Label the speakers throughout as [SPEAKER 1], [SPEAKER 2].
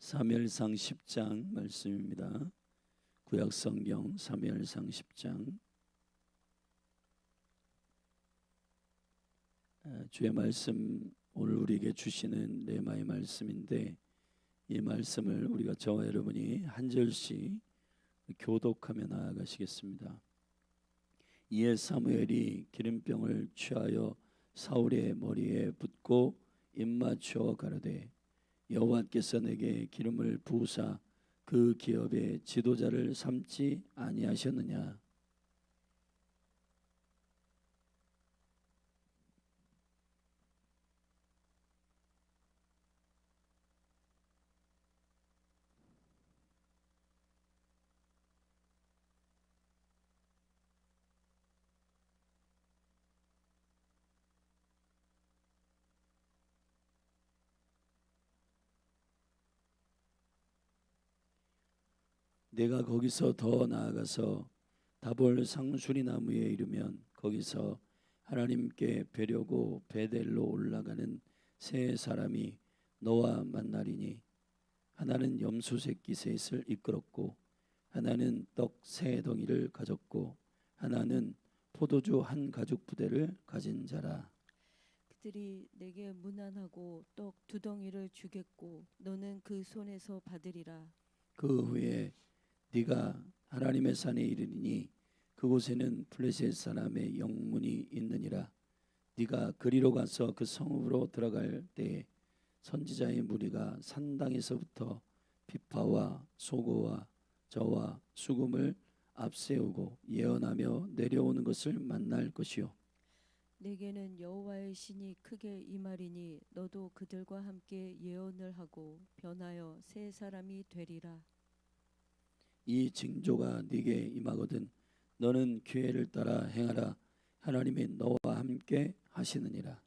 [SPEAKER 1] 사무엘상 10장 말씀입니다. 구약성경 사무엘상 10장. 주의 말씀 오늘 우리에게 주시는 레마의 말씀인데, 이 말씀을 우리가 저와 여러분이 한 절씩 교독하며 나아가시겠습니다. 이에 사무엘이 기름병을 취하여 사울의 머리에 붓고 입맞추어 가로되, 여호와께서 내게 기름을 부으사 그 기업의 지도자를 삼지 아니하셨느냐. 내가 거기서 더 나아가서 다볼 상수리 나무에 이르면 거기서 하나님께 뵈려고 베델로 올라가는 세 사람이 너와 만나리니, 하나는 염소 새끼 셋을 이끌었고 하나는 떡 세 덩이를 가졌고 하나는 포도주 한 가죽 부대를 가진 자라.
[SPEAKER 2] 그들이 내게 문안하고 떡 두 덩이를 주겠고 너는 그 손에서 받으리라.
[SPEAKER 1] 그 후에 네가 하나님의 산에 이르리니 그곳에는 블레셋 사람의 영문이 있느니라. 네가 그리로 가서 그 성읍으로 들어갈 때에 선지자의 무리가 산당에서부터 비파와 소고와 저와 수금을 앞세우고 예언하며 내려오는 것을 만날 것이요,
[SPEAKER 2] 내게는 여호와의 신이 크게 임하리니 너도 그들과 함께 예언을 하고 변하여 세 사람이 되리라.
[SPEAKER 1] 이 징조가 네게 임하거든 너는 기회를 따라 행하라. 하나님이 너와 함께 하시느니라.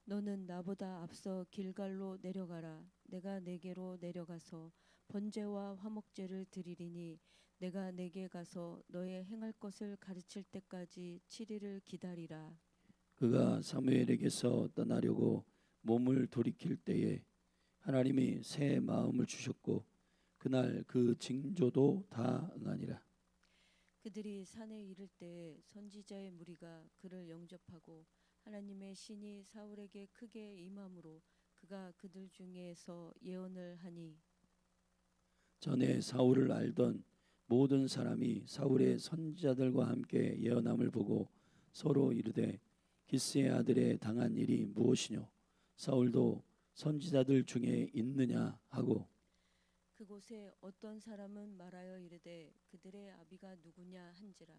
[SPEAKER 2] 너는 나보다 앞서 길갈로 내려가라. 내가 내게로 내려가서 번제와 화목제를 드리리니 내가 내게 가서 너의 행할 것을 가르칠 때까지 7일을 기다리라.
[SPEAKER 1] 그가 사무엘에게서 떠나려고 몸을 돌이킬 때에 하나님이 새 마음을 주셨고 그날 그 징조도 다 응하니라.
[SPEAKER 2] 그들이 산에 이를 때에 선지자의 무리가 그를 영접하고 하나님의 신이 사울에게 크게 임함으로 그가 그들 중에서 예언을 하니,
[SPEAKER 1] 전에 사울을 알던 모든 사람이 사울의 선지자들과 함께 예언함을 보고 서로 이르되, 기스의 아들의 당한 일이 무엇이뇨? 사울도 선지자들 중에 있느냐 하고,
[SPEAKER 2] 그곳에 어떤 사람은 말하여 이르되 그들의 아비가 누구냐 한지라.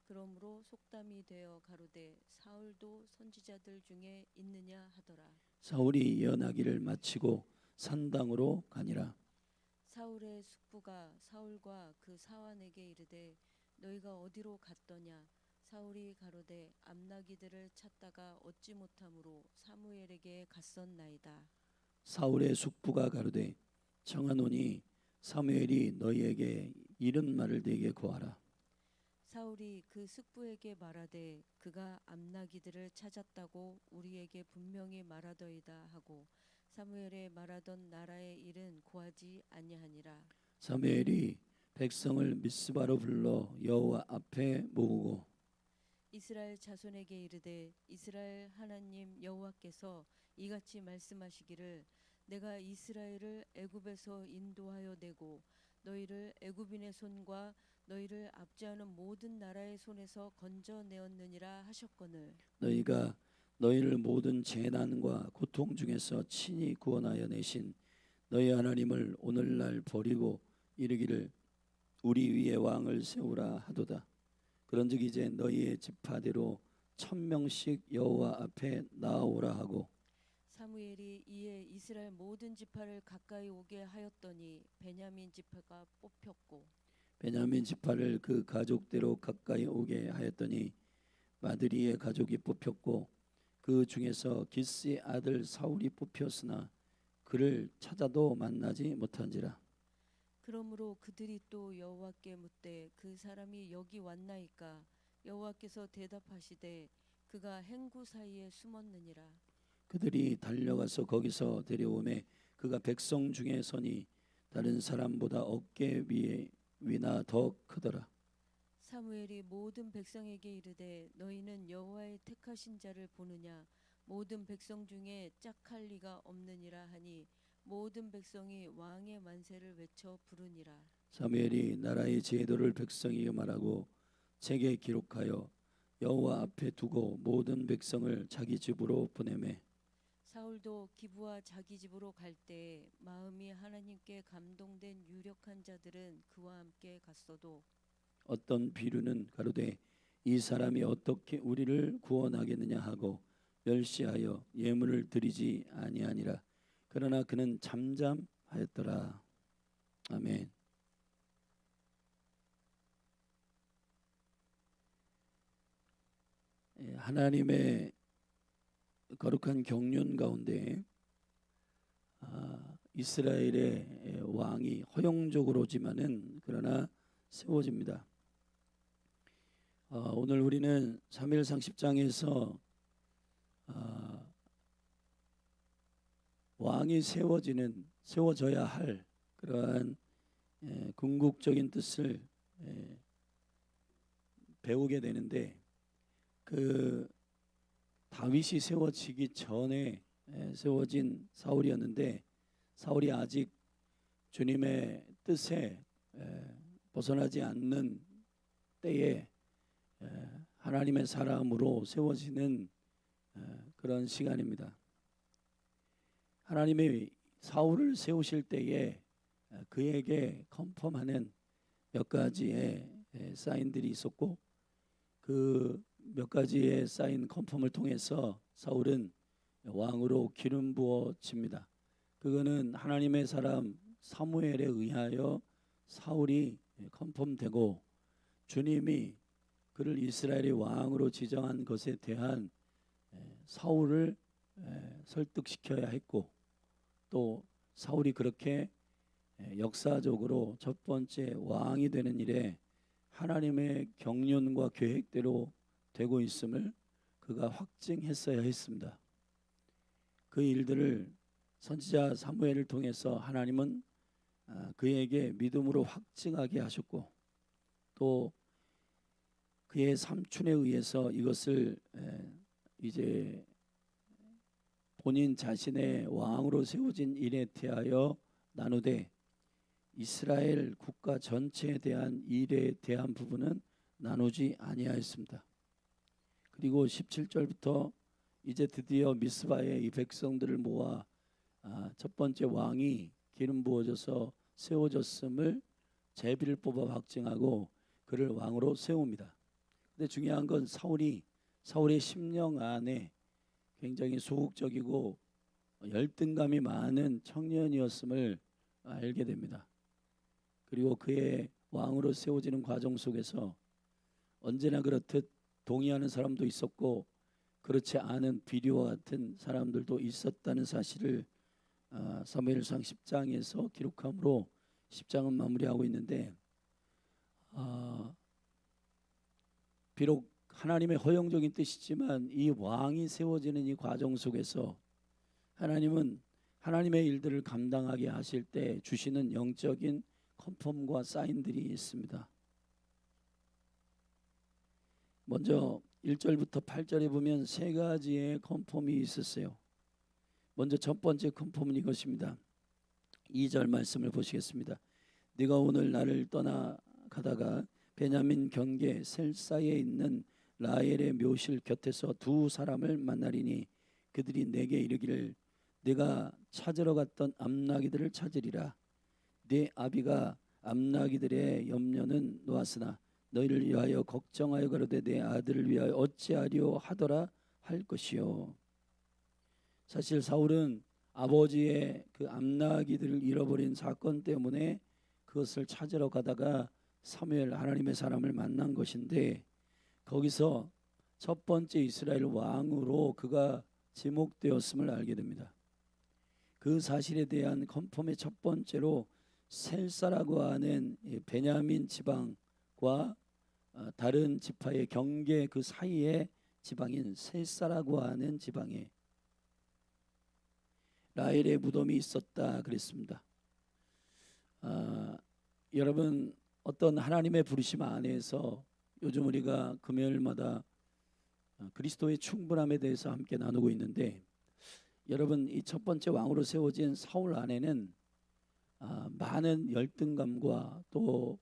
[SPEAKER 2] 그러므로 속담이 되어 가로되 사울도 선지자들 중에 있느냐 하더라.
[SPEAKER 1] 사울이 예언하기를 마치고 산당으로 가니라.
[SPEAKER 2] 사울의 숙부가 사울과 그 사환에게 이르되 너희가 어디로 갔더냐. 사울이 가로되 암나기들을 찾다가 얻지 못함으로 사무엘에게 갔었나이다.
[SPEAKER 1] 사울의 숙부가 가로되, 청하노니 사무엘이 너희에게 이런 말을 네게 고하라.
[SPEAKER 2] 사울이 그 숙부에게 말하되 그가 암나기들을 찾았다고 우리에게 분명히 말하더이다 하고 사무엘의 말하던 나라의 일은 고하지 아니하니라.
[SPEAKER 1] 사무엘이 백성을 미스바로 불러 여호와 앞에 모으고
[SPEAKER 2] 이스라엘 자손에게 이르되 이스라엘 하나님 여호와께서 이같이 말씀하시기를 내가 이스라엘을 애굽에서 인도하여 내고 너희를 애굽인의 손과 너희를 압제하는 모든 나라의 손에서 건져내었느니라 하셨거늘
[SPEAKER 1] 너희가 너희를 모든 재난과 고통 중에서 친히 구원하여 내신 너희 하나님을 오늘날 버리고 이르기를 우리 위에 왕을 세우라 하도다. 그런즉 이제 너희의 지파대로 1000명씩 여호와 앞에 나아오라 하고,
[SPEAKER 2] 사무엘이 이에 이스라엘 모든 지파를 가까이 오게 하였더니 베냐민 지파가 뽑혔고
[SPEAKER 1] 베냐민 지파를 그 가족대로 가까이 오게 하였더니 마드리의 가족이 뽑혔고 그 중에서 기스의 아들 사울이 뽑혔으나 그를 찾아도 만나지 못한지라.
[SPEAKER 2] 그러므로 그들이 또 여호와께 묻되 그 사람이 여기 왔나이까. 여호와께서 대답하시되 그가 행구 사이에 숨었느니라.
[SPEAKER 1] 그들이 달려가서 거기서 데려오매 그가 백성 중에 서니 다른 사람보다 어깨 위나 더 크더라.
[SPEAKER 2] 사무엘이 모든 백성에게 이르되 너희는 여호와의 택하신 자를 보느냐 모든 백성 중에 짝할 리가 없느니라 하니 모든 백성이 왕의 만세를 외쳐 부르니라.
[SPEAKER 1] 사무엘이 나라의 제도를 백성에게 말하고 책에 기록하여 여호와 앞에 두고 모든 백성을 자기 집으로 보내매
[SPEAKER 2] 사울도 기브와 자기 집으로 갈 때에 마음이 하나님께 감동된 유력한 자들은 그와 함께 갔어도
[SPEAKER 1] 어떤 비류는 가로되 이 사람이 어떻게 우리를 구원하겠느냐 하고 멸시하여 예물을 드리지 아니하니라. 그러나 그는 잠잠하였더라. 아멘. 하나님의 거룩한 경륜 가운데 이스라엘의 왕이 허용적으로지만은 그러나 세워집니다. 오늘 우리는 사무엘상 10장에서 왕이 세워져야 할 그러한 궁극적인 뜻을 배우게 되는데 그 다윗이 세워지기 전에 세워진 사울이었는데 사울이 아직 주님의 뜻에 벗어나지 않는 때에 하나님의 사람으로 세워지는 그런 시간입니다. 하나님의 사울을 세우실 때에 그에게 컨펌하는 몇 가지의 사인들이 있었고 그 몇 가지의 사인 컨펌을 통해서 사울은 왕으로 기름 부어집니다. 그거는 하나님의 사람 사무엘에 의하여 사울이 컨펌되고 주님이 그를 이스라엘의 왕으로 지정한 것에 대한 사울을 설득시켜야 했고 또 사울이 그렇게 역사적으로 첫 번째 왕이 되는 일에 하나님의 경륜과 계획대로 되고 있음을 그가 확증했어야 했습니다. 그 일들을 선지자 사무엘을 통해서 하나님은 그에게 믿음으로 확증하게 하셨고 또 그의 삼촌에 의해서 이것을 이제 본인 자신의 왕으로 세워진 일에 대하여 나누되 이스라엘 국가 전체에 대한 일에 대한 부분은 나누지 아니하였습니다. 그리고 17절부터 이제 드디어 미스바에 이 백성들을 모아 첫 번째 왕이 기름 부어져서 세워졌음을 제비를 뽑아 확증하고 그를 왕으로 세웁니다. 근데 중요한 건 사울의 심령 안에 굉장히 소극적이고 열등감이 많은 청년이었음을 알게 됩니다. 그리고 그의 왕으로 세워지는 과정 속에서 언제나 그렇듯 동의하는 사람도 있었고 그렇지 않은 비류와 같은 사람들도 있었다는 사실을 사무엘상 10장에서 기록함으로 10장은 마무리하고 있는데 비록 하나님의 허용적인 뜻이지만 이 왕이 세워지는 이 과정 속에서 하나님은 하나님의 일들을 감당하게 하실 때 주시는 영적인 컨펌과 사인들이 있습니다. 먼저 1절부터 8절에 보면 세 가지의 컨펌이 있었어요. 먼저 첫 번째 컨펌은 이것입니다. 2절 말씀을 보시겠습니다. 네가 오늘 나를 떠나 가다가 베냐민 경계 셀사에 있는 라헬의 묘실 곁에서 두 사람을 만나리니 그들이 내게 이르기를 네가 찾으러 갔던 암나기들을 찾으리라. 네 아비가 암나기들의 염려는 놓았으나 너희를 위하여 걱정하여 가로되 내 아들을 위하여 어찌하려 하더라 할 것이요. 사실 사울은 아버지의 그 암나기들을 잃어버린 사건 때문에 그것을 찾으러 가다가 사무엘 하나님의 사람을 만난 것인데 거기서 첫 번째 이스라엘 왕으로 그가 지목되었음을 알게 됩니다. 그 사실에 대한 컨펌의 첫 번째로 셀사라고 하는 베냐민 지방과 다른 지파의 경계 그 사이에 지방인 셀사라고 하는 지방에 라헬의 무덤이 있었다 그랬습니다. 아, 여러분 어떤 하나님의 부르심 안에서 요즘 우리가 금요일마다 그리스도의 충분함에 대해서 함께 나누고 있는데, 여러분 이 첫 번째 왕으로 세워진 사울 안에는 많은 열등감과 또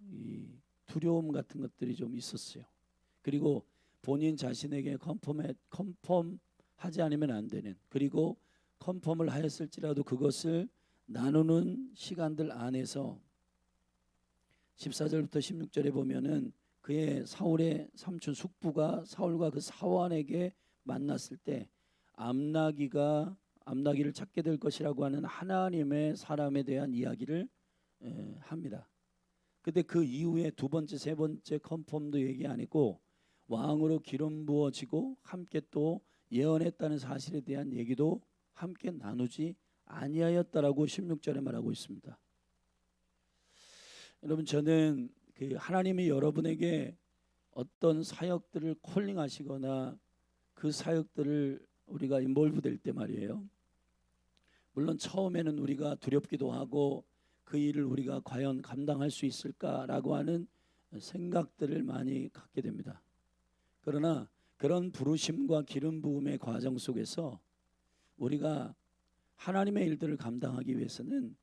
[SPEAKER 1] 이 두려움 같은 것들이 좀 있었어요. 그리고 본인 자신에게 컨펌하지 않으면 안 되는, 그리고 컨펌을 하였을지라도 그것을 나누는 시간들 안에서 14절부터 16절에 보면은 그의 사울의 삼촌 숙부가 사울과 그 사환에게 만났을 때 암나기를 찾게 될 것이라고 하는 하나님의 사람에 대한 이야기를 합니다. 근데 그 이후에 두 번째, 세 번째 컨펌도 얘기 안 했고 왕으로 기름 부어지고 함께 또 예언했다는 사실에 대한 얘기도 함께 나누지 아니하였다라고 16절에 말하고 있습니다. 여러분, 저는 그 하나님이 여러분에게 어떤 사역들을 콜링하시거나 그 사역들을 우리가 인볼브 될 때 말이에요, 물론 처음에는 우리가 두렵기도 하고 그 일을 우리가 과연 감당할 수 있을까라고 하는 생각들을 많이 갖게 됩니다. 그러나 그런 부르심과 기름 부음의 과정 속에서 우리가 하나님의 일들을 감당하기 위해서는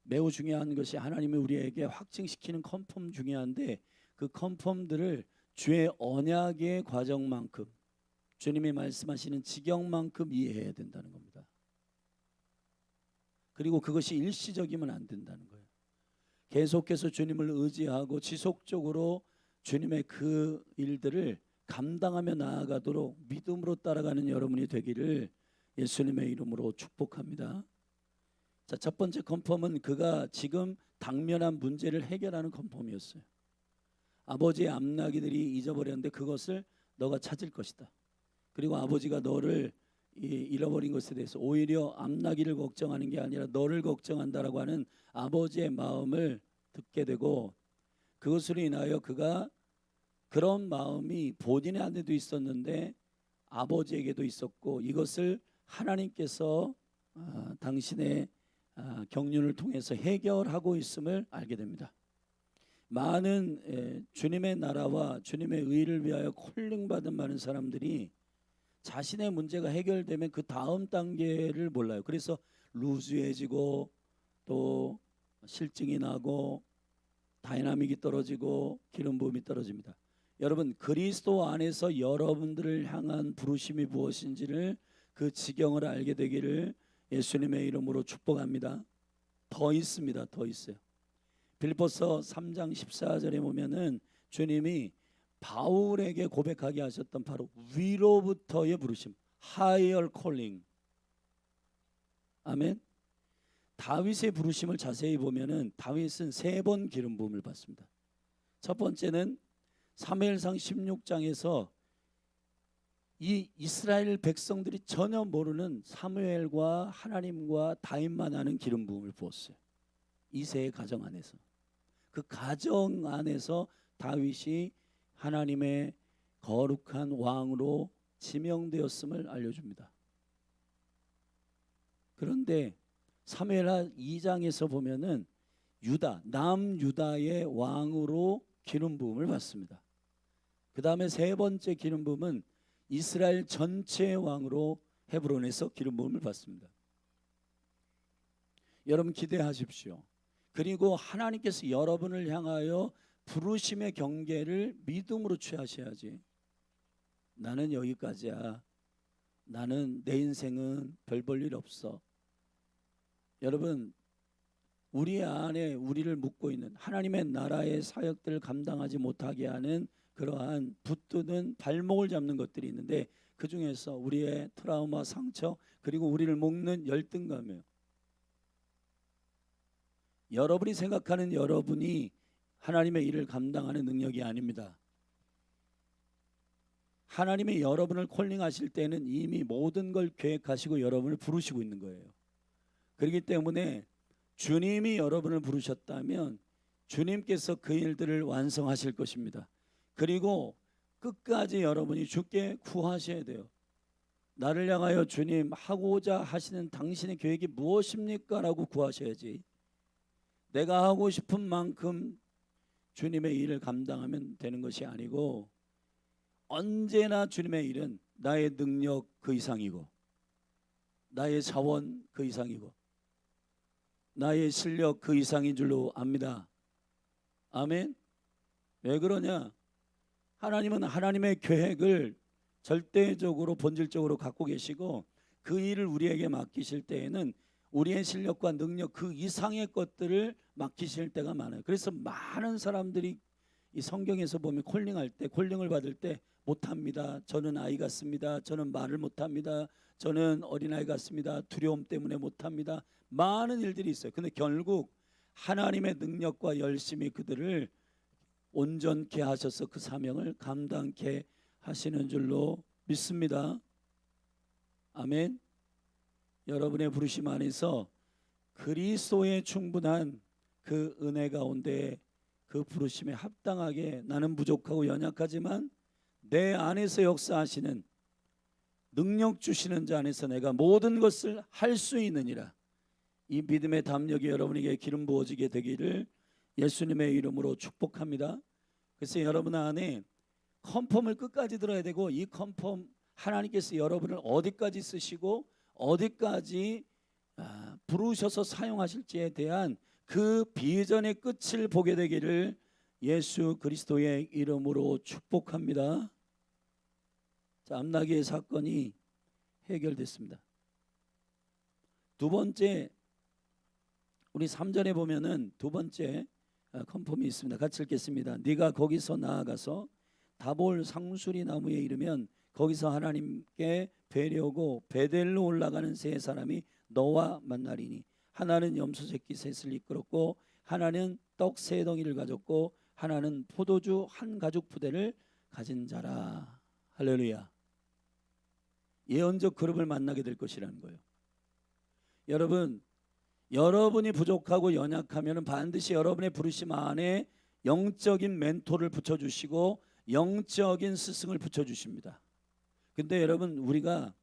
[SPEAKER 1] 매우 중요한 것이 하나님이 우리에게 확증시키는 컨펌 중요한데, 그 컨펌들을 주의 언약의 과정만큼, 주님이 말씀하시는 지경만큼 이해해야 된다는 겁니다. 그리고 그것이 일시적이면 안 된다는 거예요. 계속해서 주님을 의지하고 지속적으로 주님의 그 일들을 감당하며 나아가도록 믿음으로 따라가는 여러분이 되기를 예수님의 이름으로 축복합니다. 자, 첫 번째 컨펌은 그가 지금 당면한 문제를 해결하는 컨펌이었어요. 아버지의 암나기들이 잊어버렸는데 그것을 너가 찾을 것이다. 그리고 아버지가 너를 잃어버린 것에 대해서 오히려 암나기를 걱정하는 게 아니라 너를 걱정한다라고 하는 아버지의 마음을 듣게 되고, 그것으로 인하여 그가 그런 마음이 본인의 안에도 있었는데 아버지에게도 있었고, 이것을 하나님께서 당신의 경륜을 통해서 해결하고 있음을 알게 됩니다. 많은 주님의 나라와 주님의 의를 위하여 콜링받은 많은 사람들이 자신의 문제가 해결되면 그 다음 단계를 몰라요. 그래서 루즈해지고 또 실증이 나고 다이나믹이 떨어지고 기름 부음이 떨어집니다. 여러분, 그리스도 안에서 여러분들을 향한 부르심이 무엇인지를 그 지경을 알게 되기를 예수님의 이름으로 축복합니다. 더 있습니다. 더 있어요. 빌립보서 3장 14절에 보면은 주님이 바울에게 고백하게 하셨던 바로 위로부터의 부르심, higher calling. 아멘. 다윗의 부르심을 자세히 보면은 다윗은 3번 기름 부음을 받습니다. 첫 번째는 사무엘상 16장에서 이 이스라엘 백성들이 전혀 모르는 사무엘과 하나님과 다윗만 아는 기름 부음을 부었어요. 이새의 가정 안에서. 그 가정 안에서 다윗이 하나님의 거룩한 왕으로 지명되었음을 알려줍니다. 그런데 사무엘하 2장에서 보면은 유다, 남유다의 왕으로 기름 부음을 받습니다. 그 다음에 세 번째 기름 부음은 이스라엘 전체의 왕으로 헤브론에서 기름 부음을 받습니다. 여러분 기대하십시오. 그리고 하나님께서 여러분을 향하여 부르심의 경계를 믿음으로 취하셔야지. 나는 여기까지야. 나는 내 인생은 별 볼 일 없어. 여러분, 우리 안에 우리를 묶고 있는 하나님의 나라의 사역들을 감당하지 못하게 하는 그러한 붙드는 발목을 잡는 것들이 있는데, 그 중에서 우리의 트라우마, 상처, 그리고 우리를 묶는 열등감이에요. 여러분이 생각하는 여러분이 하나님의 일을 감당하는 능력이 아닙니다. 하나님이 여러분을 콜링하실 때는 이미 모든 걸 계획하시고 여러분을 부르시고 있는 거예요. 그렇기 때문에 주님이 여러분을 부르셨다면 주님께서 그 일들을 완성하실 것입니다. 그리고 끝까지 여러분이 주께 구하셔야 돼요. 나를 향하여 주님, 하고자 하시는 당신의 계획이 무엇입니까? 라고 구하셔야지. 내가 하고 싶은 만큼 주님의 일을 감당하면 되는 것이 아니고 언제나 주님의 일은 나의 능력 그 이상이고 나의 자원 그 이상이고 나의 실력 그 이상인 줄로 압니다. 아멘. 왜 그러냐? 하나님은 하나님의 계획을 절대적으로 본질적으로 갖고 계시고 그 일을 우리에게 맡기실 때에는 우리의 실력과 능력 그 이상의 것들을 맡기실 때가 많아요. 그래서 많은 사람들이 이 성경에서 보면 콜링할 때, 콜링을 받을 때 못합니다. 저는 아이 같습니다. 저는 말을 못합니다. 저는 어린아이 같습니다. 두려움 때문에 못합니다. 많은 일들이 있어요. 근데 결국 하나님의 능력과 열심이 그들을 온전케 하셔서 그 사명을 감당케 하시는 줄로 믿습니다. 아멘. 여러분의 부르심 안에서 그리스도의 충분한 그 은혜 가운데 그 부르심에 합당하게 나는 부족하고 연약하지만 내 안에서 역사하시는 능력 주시는 자 안에서 내가 모든 것을 할 수 있느니라. 이 믿음의 담력이 여러분에게 기름 부어지게 되기를 예수님의 이름으로 축복합니다. 그래서 여러분 안에 컨펌을 끝까지 들어야 되고 이 컨펌 하나님께서 여러분을 어디까지 쓰시고 어디까지 부르셔서 사용하실지에 대한 그 비전의 끝을 보게 되기를 예수 그리스도의 이름으로 축복합니다. 자, 암나기의 사건이 해결됐습니다. 두 번째, 우리 3절에 보면은 두 번째 컨펌이 있습니다. 같이 읽겠습니다. 네가 거기서 나아가서 다볼 상수리 나무에 이르면 거기서 하나님께 뵈려고 베델로 올라가는 세 사람이 너와 만나리니 하나는 염소 새끼 셋을 이끌었고 하나는 떡 세 덩이를 가졌고 하나는 포도주 한 가죽 부대를 가진 자라. 할렐루야. 예언적 그룹을 만나게 될 것이라는 거예요. 여러분, 여러분이 부족하고 연약하면 반드시 여러분의 부르심 안에 영적인 멘토를 붙여주시고 영적인 스승을 붙여주십니다. 근데 여러분, 우리가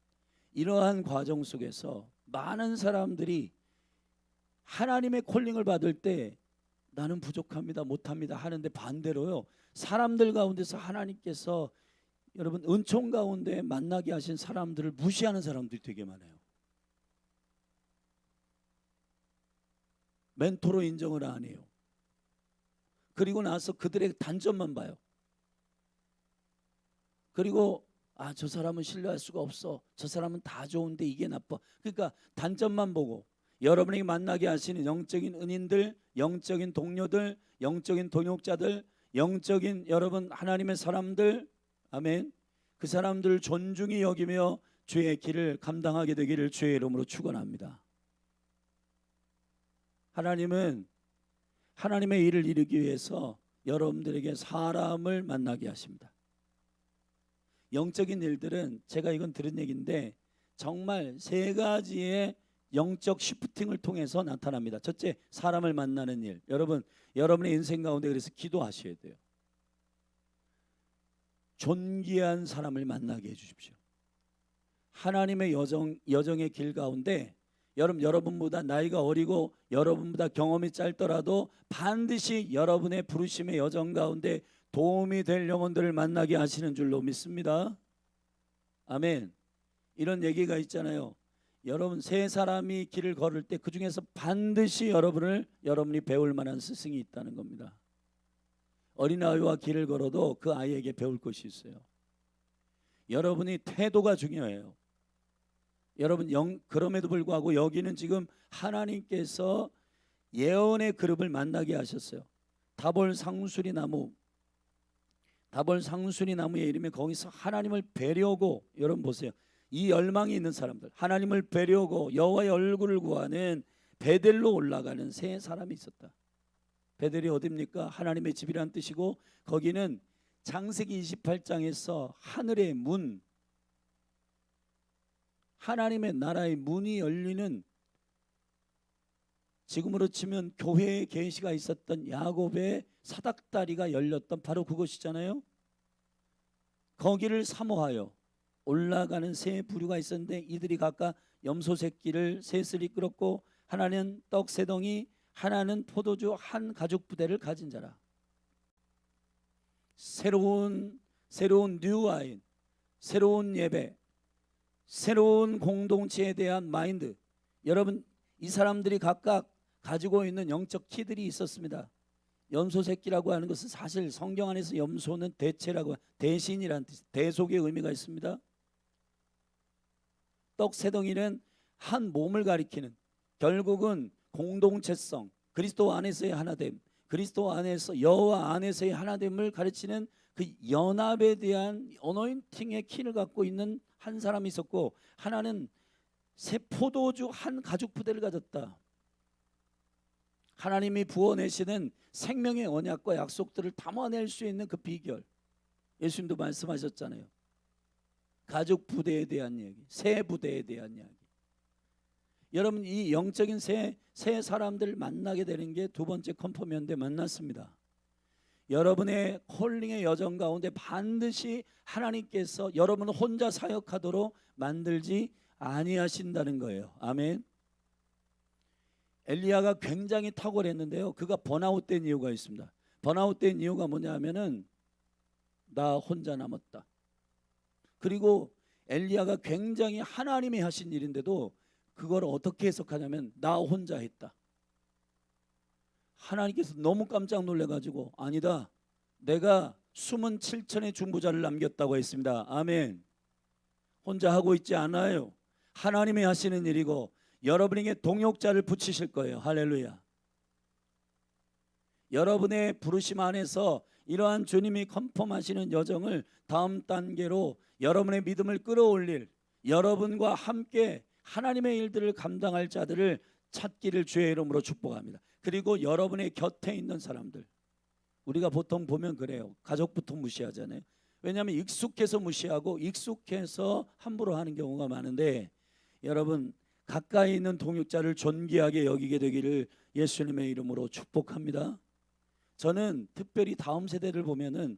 [SPEAKER 1] 이러한 과정 속에서 많은 사람들이 하나님의 콜링을 받을 때 나는 부족합니다, 못합니다 하는데 반대로요, 사람들 가운데서 하나님께서 여러분 은총 가운데 만나게 하신 사람들을 무시하는 사람들이 되게 많아요. 멘토로 인정을 안 해요. 그리고 나서 그들의 단점만 봐요. 그리고 저 사람은 신뢰할 수가 없어. 저 사람은 다 좋은데 이게 나빠. 그러니까 단점만 보고 여러분에게 만나게 하시는 영적인 은인들, 영적인 동료들, 영적인 동역자들, 영적인 여러분 하나님의 사람들, 아멘. 그 사람들을 존중히 여기며 주의 길을 감당하게 되기를 주의 이름으로 축원합니다. 하나님은 하나님의 일을 이루기 위해서 여러분들에게 사람을 만나게 하십니다. 영적인 일들은 제가 이건 들은 얘기인데 정말 세 가지의 영적 시프팅을 통해서 나타납니다. 첫째, 사람을 만나는 일. 여러분, 여러분의 인생 가운데 그래서 기도하셔야 돼요. 존귀한 사람을 만나게 해주십시오. 하나님의 여정의 길 가운데 여러분보다 나이가 어리고 여러분보다 경험이 짧더라도 반드시 여러분의 부르심의 여정 가운데 도움이 될 영혼들을 만나게 하시는 줄로 믿습니다. 아멘. 이런 얘기가 있잖아요. 여러분 세 사람이 길을 걸을 때 그 중에서 반드시 여러분이 배울 만한 스승이 있다는 겁니다. 어린아이와 길을 걸어도 그 아이에게 배울 것이 있어요. 여러분이 태도가 중요해요. 여러분 그럼에도 불구하고 여기는 지금 하나님께서 예언의 그룹을 만나게 하셨어요. 다볼 상수리 나무에 이르면 거기서 하나님을 뵈려고, 여러분 보세요. 이 열망이 있는 사람들, 하나님을 뵈려고 여호와의 얼굴을 구하는 베델로 올라가는 세 사람이 있었다. 베델이 어디입니까? 하나님의 집이란 뜻이고 거기는 창세기 28장에서 하늘의 문, 하나님의 나라의 문이 열리는, 지금으로 치면 교회의 계시가 있었던 야곱의 사닥다리가 열렸던 바로 그것이잖아요. 거기를 사모하여 올라가는 세 부류가 있었는데 이들이 각각 염소 새끼를 셋을 이끌었고 하나는 떡 세 덩이, 하나는 포도주 한 가죽 부대를 가진 자라. 새로운 뉴 와인, 새로운 예배, 새로운 공동체에 대한 마인드. 여러분, 이 사람들이 각각 가지고 있는 영적 키들이 있었습니다. 염소 새끼라고 하는 것은 사실 성경 안에서 염소는 대체라고, 대신이라는 뜻, 대속의 의미가 있습니다. 떡 세 덩이는 한 몸을 가리키는, 결국은 공동체성, 그리스도 안에서의 하나됨, 그리스도 안에서 여호와 안에서의 하나됨을 가르치는 그 연합에 대한 어노인팅의 키를 갖고 있는 한 사람이 있었고, 하나는 새 포도주 한 가죽 부대를 가졌다. 하나님이 부어내시는 생명의 언약과 약속들을 담아낼 수 있는 그 비결, 예수님도 말씀하셨잖아요. 가죽 부대에 대한 얘기, 새 부대에 대한 이야기. 여러분, 이 영적인 새 사람들을 만나게 되는 게 두 번째 컨퍼런스에 만났습니다. 여러분의 콜링의 여정 가운데 반드시 하나님께서 여러분을 혼자 사역하도록 만들지 아니하신다는 거예요. 아멘. 엘리야가 굉장히 탁월했는데요, 그가 번아웃된 이유가 있습니다. 번아웃된 이유가 뭐냐 하면은 나 혼자 남았다. 그리고 엘리야가 굉장히 하나님이 하신 일인데도 그걸 어떻게 해석하냐면 나 혼자 했다. 하나님께서 너무 깜짝 놀래가지고 아니다, 내가 숨은 7천의 중보자를 남겼다고 했습니다. 아멘. 혼자 하고 있지 않아요. 하나님이 하시는 일이고 여러분에게 동역자를 붙이실 거예요. 할렐루야. 여러분의 부르심 안에서 이러한 주님이 컨펌하시는 여정을 다음 단계로 여러분의 믿음을 끌어올릴, 여러분과 함께 하나님의 일들을 감당할 자들을 찾기를 주의 이름으로 축복합니다. 그리고 여러분의 곁에 있는 사람들, 우리가 보통 보면 그래요. 가족부터 무시하잖아요. 왜냐하면 익숙해서 무시하고 익숙해서 함부로 하는 경우가 많은데, 여러분 가까이 있는 동역자를 존귀하게 여기게 되기를 예수님의 이름으로 축복합니다. 저는 특별히 다음 세대를 보면은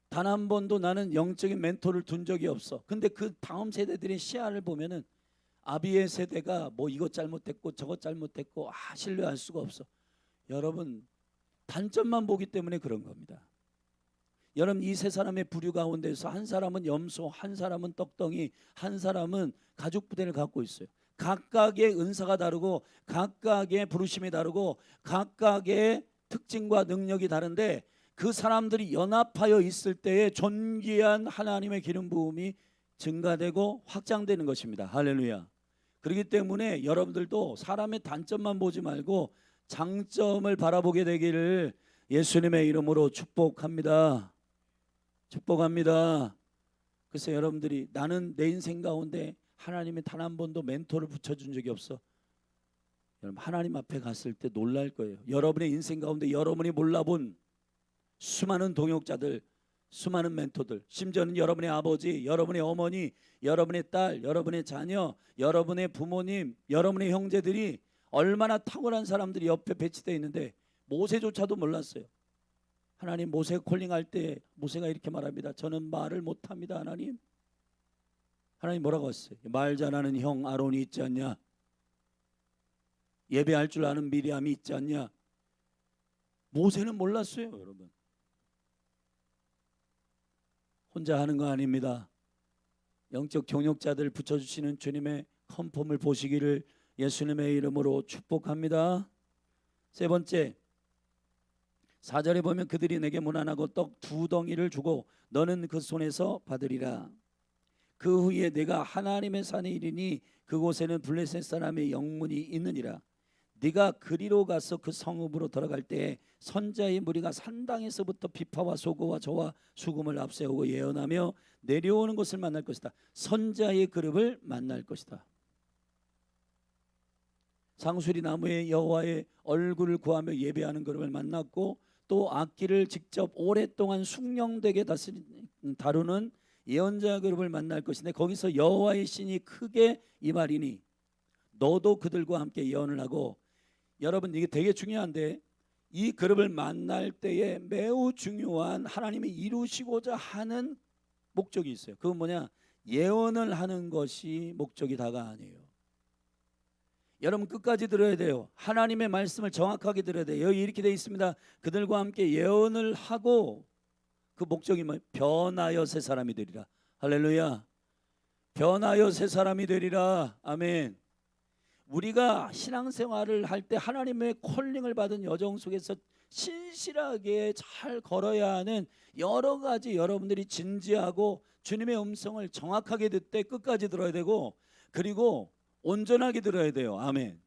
[SPEAKER 1] 단 한 번도 나는 영적인 멘토를 둔 적이 없어. 근데 그 다음 세대들의 시야를 보면은 아비의 세대가 뭐 이것 잘못했고 저것 잘못했고 신뢰할 수가 없어. 여러분 단점만 보기 때문에 그런 겁니다. 여러분 이 세 사람의 부류 가운데서 한 사람은 염소, 한 사람은 떡덩이, 한 사람은 가죽 부대를 갖고 있어요. 각각의 은사가 다르고 각각의 부르심이 다르고 각각의 특징과 능력이 다른데 그 사람들이 연합하여 있을 때에 존귀한 하나님의 기름 부음이 증가되고 확장되는 것입니다. 할렐루야. 그렇기 때문에 여러분들도 사람의 단점만 보지 말고 장점을 바라보게 되기를 예수님의 이름으로 축복합니다. 축복합니다. 그래서 여러분들이 나는 내 인생 가운데 하나님이 단 한 번도 멘토를 붙여준 적이 없어. 여러분 하나님 앞에 갔을 때 놀랄 거예요. 여러분의 인생 가운데 여러분이 몰라본 수많은 동역자들, 수많은 멘토들, 심지어는 여러분의 아버지, 여러분의 어머니, 여러분의 딸, 여러분의 자녀, 여러분의 부모님, 여러분의 형제들이 얼마나 탁월한 사람들이 옆에 배치되어 있는데 모세조차도 몰랐어요. 하나님 모세 콜링할 때 모세가 이렇게 말합니다. 저는 말을 못합니다. 하나님. 하나님 뭐라고 했어요? 말 잘하는 형 아론이 있지 않냐? 예배할 줄 아는 미리암이 있지 않냐? 모세는 몰랐어요. 여러분 혼자 하는 거 아닙니다. 영적 경력자들 붙여주시는 주님의 컨펌을 보시기를 예수님의 이름으로 축복합니다. 세 번째 4절에 보면 그들이 내게 문안하고 떡 2덩이를 주고 너는 그 손에서 받으리라. 그 후에 내가 하나님의 산에 이르니 그곳에는 블레셋 사람의 영문이 있느니라. 네가 그리로 가서 그 성읍으로 들어갈 때 선자의 무리가 산당에서부터 비파와 소고와 저와 수금을 앞세우고 예언하며 내려오는 것을 만날 것이다. 선자의 그룹을 만날 것이다. 상수리 나무에 여호와의 얼굴을 구하며 예배하는 그룹을 만났고 또 악기를 직접 오랫동안 숙련되게 다루는 예언자 그룹을 만날 것인데 거기서 여호와의 신이 크게 임하리니 너도 그들과 함께 예언을 하고, 여러분 이게 되게 중요한데 이 그룹을 만날 때에 매우 중요한 하나님이 이루시고자 하는 목적이 있어요. 그건 뭐냐? 예언을 하는 것이 목적이 다가 아니에요. 여러분 끝까지 들어야 돼요. 하나님의 말씀을 정확하게 들어야 돼요. 여기 이렇게 되어 있습니다. 그들과 함께 예언을 하고, 그 목적이 뭐예요? 변하여 새 사람이 되리라. 할렐루야. 변하여 새 사람이 되리라. 아멘. 우리가 신앙생활을 할 때 하나님의 콜링을 받은 여정 속에서 신실하게 잘 걸어야 하는 여러 가지, 여러분들이 진지하고 주님의 음성을 정확하게 듣되 끝까지 들어야 되고, 그리고 온전하게 들어야 돼요. 아멘.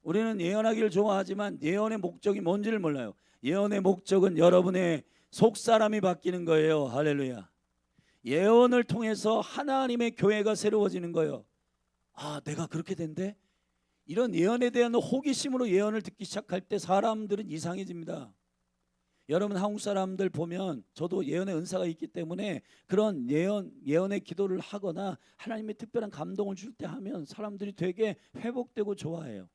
[SPEAKER 1] 우리는 예언하기를 좋아하지만 예언의 목적이 뭔지를 몰라요. 예언의 목적은 여러분의 속사람이 바뀌는 거예요. 할렐루야. 예언을 통해서 하나님의 교회가 새로워지는 거예요. 아, 내가 그렇게 된대? 이런 예언에 대한 호기심으로 예언을 듣기 시작할 때 사람들은 이상해집니다. 여러분 한국 사람들 보면, 저도 예언의 은사가 있기 때문에 그런 예언의 기도를 하거나 하나님의 특별한 감동을 줄 때 하면 사람들이 되게 회복되고 좋아해요.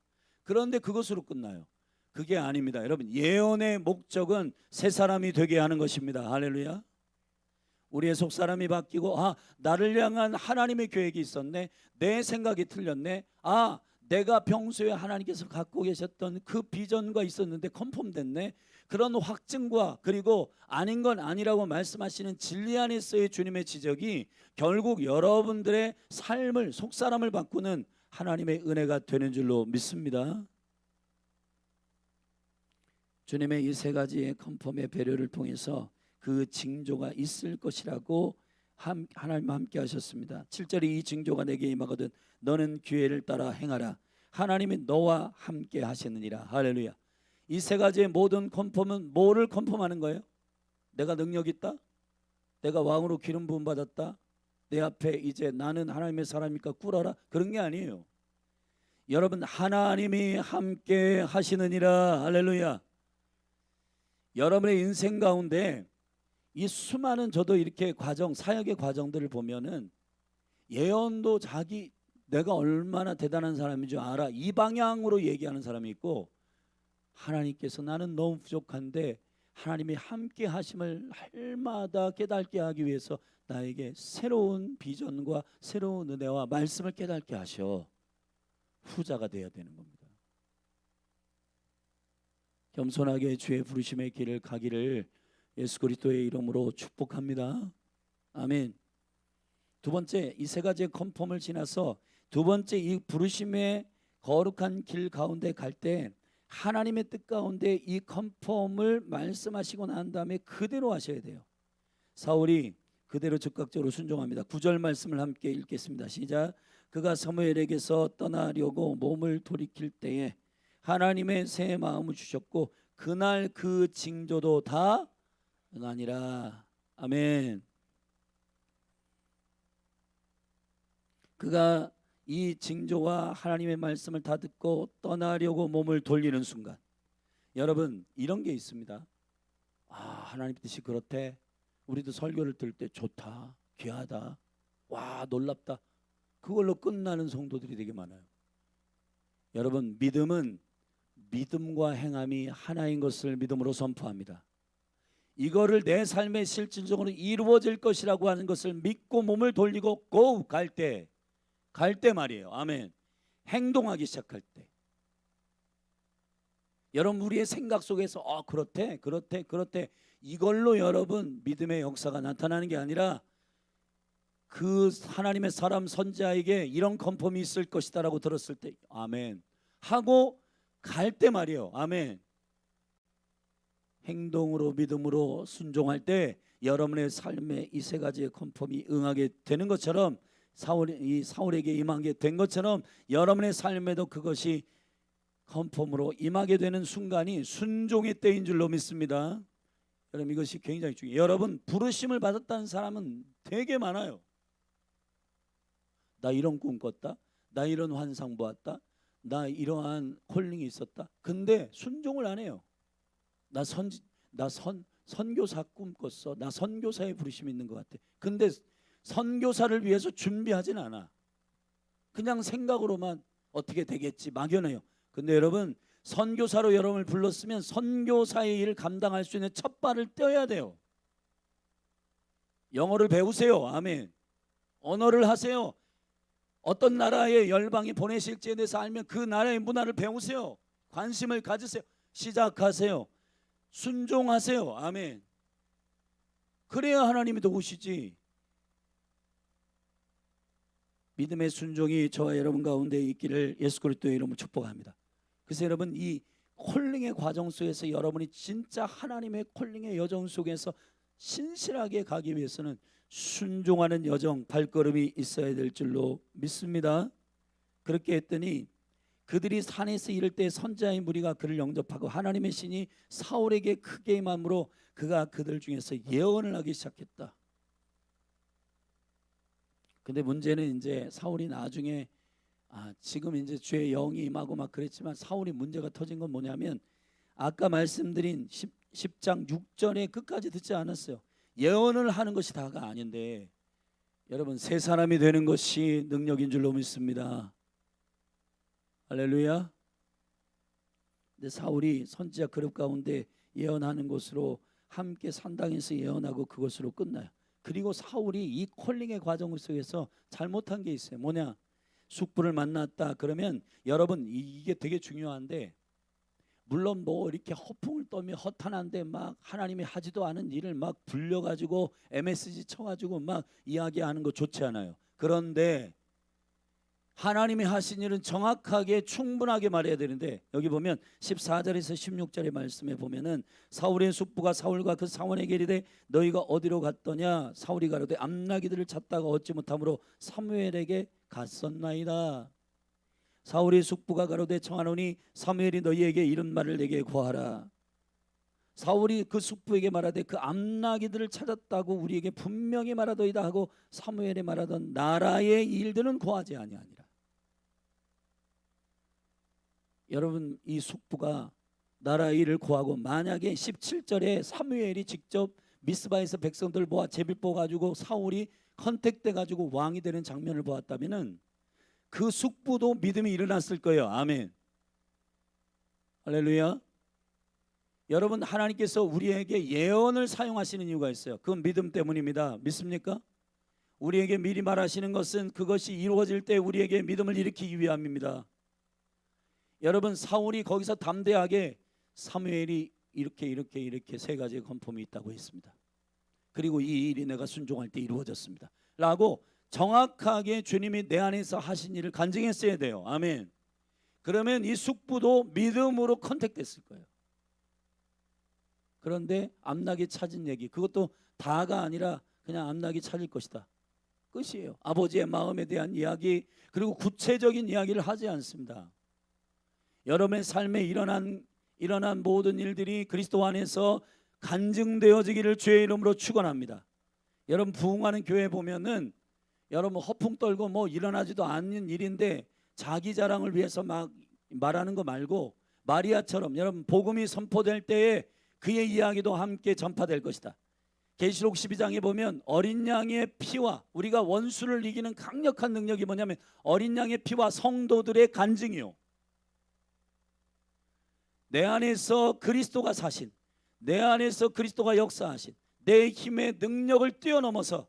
[SPEAKER 1] 그런데 그것으로 끝나요. 그게 아닙니다. 여러분, 예언의 목적은 새 사람이 되게 하는 것입니다. 할렐루야. 우리의 속사람이 바뀌고, 아, 나를 향한 하나님의 계획이 있었네. 내 생각이 틀렸네. 아, 내가 평소에 하나님께서 갖고 계셨던 그 비전과 있었는데 컨펌됐네. 그런 확증과, 그리고 아닌 건 아니라고 말씀하시는 진리 안에서의 주님의 지적이 결국 여러분들의 삶을, 속사람을 바꾸는 하나님의 은혜가 되는 줄로 믿습니다. 주님의 이 세 가지의 컨펌의 배려를 통해서 그 징조가 있을 것이라고 하나님 함께 하셨습니다. 7절에 이 징조가 내게 임하거든 너는 기회를 따라 행하라. 하나님이 너와 함께 하시느니라. 할렐루야. 이 세 가지의 모든 컨펌은 뭐를 컨펌하는 거예요? 내가 능력 있다? 내가 왕으로 기름 부음 받았다? 내 앞에 이제 나는 하나님의 사람이니까 꿇어라? 그런 게 아니에요. 여러분, 하나님이 함께 하시느니라. 할렐루야. 여러분의 인생 가운데 이 수많은, 저도 이렇게 과정, 사역의 과정들을 보면은 예언도 내가 얼마나 대단한 사람인 줄 알아, 이 방향으로 얘기하는 사람이 있고, 하나님께서 나는 너무 부족한데 하나님이 함께 하심을 할마다 깨닫게 하기 위해서 나에게 새로운 비전과 새로운 은혜와 말씀을 깨닫게 하셔. 후자가 되어야 되는 겁니다. 겸손하게 주의 부르심의 길을 가기를 예수 그리스도의 이름으로 축복합니다. 아멘. 두 번째, 이 세 가지의 컨펌을 지나서 두 번째, 이 부르심의 거룩한 길 가운데 갈 때 하나님의 뜻 가운데 이 컨펌을 말씀하시고 난 다음에 그대로 하셔야 돼요. 사울이 그대로 즉각적으로 순종합니다. 9절 말씀을 함께 읽겠습니다. 시작. 그가 사무엘에게서 떠나려고 몸을 돌이킬 때에 하나님의 새 마음을 주셨고 그날 그 징조도 다 응하니라. 아멘. 그가 이 징조와 하나님의 말씀을 다 듣고 떠나려고 몸을 돌리는 순간, 여러분 이런 게 있습니다. 아, 하나님 뜻이 그렇대. 우리도 설교를 들을 때 좋다, 귀하다, 와 놀랍다, 그걸로 끝나는 성도들이 되게 많아요. 여러분, 믿음은 믿음과 행함이 하나인 것을 믿음으로 선포합니다. 이거를 내 삶에 실질적으로 이루어질 것이라고 하는 것을 믿고 몸을 돌리고 고 갈 때 말이에요. 아멘. 행동하기 시작할 때, 여러분 우리의 생각 속에서 그렇대 이걸로 여러분 믿음의 역사가 나타나는 게 아니라 그 하나님의 사람 선지자에게 이런 컨펌이 있을 것이다라고 들었을 때 아멘 하고 갈 때 말이에요. 아멘. 행동으로 믿음으로 순종할 때 여러분의 삶에 이 세 가지의 컨펌이 응하게 되는 것처럼, 사울에게 임한 게 된 것처럼 여러분의 삶에도 그것이 컨펌으로 임하게 되는 순간이 순종의 때인 줄로 믿습니다. 여러분 이것이 굉장히 중요해요. 여러분 부르심을 받았다는 사람은 되게 많아요. 나 이런 꿈 꿨다, 나 이런 환상 보았다, 나 이러한 콜링이 있었다. 근데 순종을 안 해요. 나 선교사 꿈 꿨어, 나 선교사의 부르심이 있는 것 같아. 근데 선교사를 위해서 준비하진 않아. 그냥 생각으로만 어떻게 되겠지 막연해요. 근데 여러분 선교사로 여러분을 불렀으면 선교사의 일을 감당할 수 있는 첫 발을 떼어야 돼요. 영어를 배우세요. 아멘. 언어를 하세요. 어떤 나라의 열방이 보내실지에 대해서 알면 그 나라의 문화를 배우세요. 관심을 가지세요. 시작하세요. 순종하세요. 아멘. 그래야 하나님이 도우시지. 믿음의 순종이 저와 여러분 가운데 있기를 예수 그리스도의 이름으로 축복합니다. 그래서 여러분, 이 콜링의 과정 속에서 여러분이 진짜 하나님의 콜링의 여정 속에서 신실하게 가기 위해서는 순종하는 여정, 발걸음이 있어야 될 줄로 믿습니다. 그렇게 했더니 그들이 산에서 이를 때 선지자의 무리가 그를 영접하고 하나님의 신이 사울에게 크게 임함으로 그가 그들 중에서 예언을 하기 시작했다. 근데 문제는 이제 사울이 나중에 지금 이제 주의 영이 임하고 막 그랬지만 사울이 문제가 터진 건 뭐냐면 아까 말씀드린 10장 6절에 끝까지 듣지 않았어요. 예언을 하는 것이 다가 아닌데 여러분, 새 사람이 되는 것이 능력인 줄로 믿습니다. 할렐루야. 근데 사울이 선지자 그룹 가운데 예언하는 것으로 함께 산당에서 예언하고 그것으로 끝나요. 그리고 사울이 이 콜링의 과정 속에서 잘못한 게 있어요. 뭐냐? 숙부를 만났다 그러면 여러분, 이게 되게 중요한데, 물론 뭐 이렇게 허풍을 떠며 허탄한데 막 하나님이 하지도 않은 일을 막 불려가지고 MSG 쳐가지고 막 이야기하는 거 좋지 않아요. 그런데 하나님이 하신 일은 정확하게 충분하게 말해야 되는데, 여기 보면 14절에서 16절의 말씀에 보면은 사울의 숙부가 사울과 그 사원에게 이르되 너희가 어디로 갔더냐? 사울이 가로되 암나기들을 찾다가 얻지 못함으로 사무엘에게 갔었나이다. 사울의 숙부가 가로되 청하노니 사무엘이 너희에게 이런 말을 내게 고하라. 사울이 그 숙부에게 말하되 그 암나기들을 찾았다고 우리에게 분명히 말하더이다 하고 사무엘이 말하던 나라의 일들은 고하지 아니하니라. 여러분, 이 숙부가 나라의 일을 고하고 만약에 17절에 사무엘이 직접 미스바에서 백성들 모아 제비 뽑아가지고 사울이 컨택돼 가지고 왕이 되는 장면을 보았다면은 그 숙부도 믿음이 일어났을 거예요. 아멘. 할렐루야. 여러분, 하나님께서 우리에게 예언을 사용하시는 이유가 있어요. 그건 믿음 때문입니다. 믿습니까? 우리에게 미리 말하시는 것은 그것이 이루어질 때 우리에게 믿음을 일으키기 위함입니다. 여러분, 사울이 거기서 담대하게 사무엘이 이렇게 세 가지의 컨펌이 있다고 했습니다. 그리고 이 일이 내가 순종할 때 이루어졌습니다 라고 정확하게 주님이 내 안에서 하신 일을 간증했어야 돼요. 아멘. 그러면 이 숙부도 믿음으로 컨택됐을 거예요. 그런데 암나기 찾은 얘기, 그것도 다가 아니라 그냥 암나기 찾을 것이다, 끝이에요. 아버지의 마음에 대한 이야기, 그리고 구체적인 이야기를 하지 않습니다. 여러분의 삶에 일어난 모든 일들이 그리스도 안에서 간증되어지기를 주의 이름으로 축원합니다. 여러분, 부흥하는 교회 보면은 여러분 허풍 떨고 뭐 일어나지도 않는 일인데 자기 자랑을 위해서 막 말하는 거 말고, 마리아처럼 여러분 복음이 선포될 때에 그의 이야기도 함께 전파될 것이다. 계시록 12장에 보면 어린 양의 피와, 우리가 원수를 이기는 강력한 능력이 뭐냐면 어린 양의 피와 성도들의 간증이요. 내 안에서 그리스도가 사신, 내 안에서 그리스도가 역사하신 내 힘의 능력을 뛰어넘어서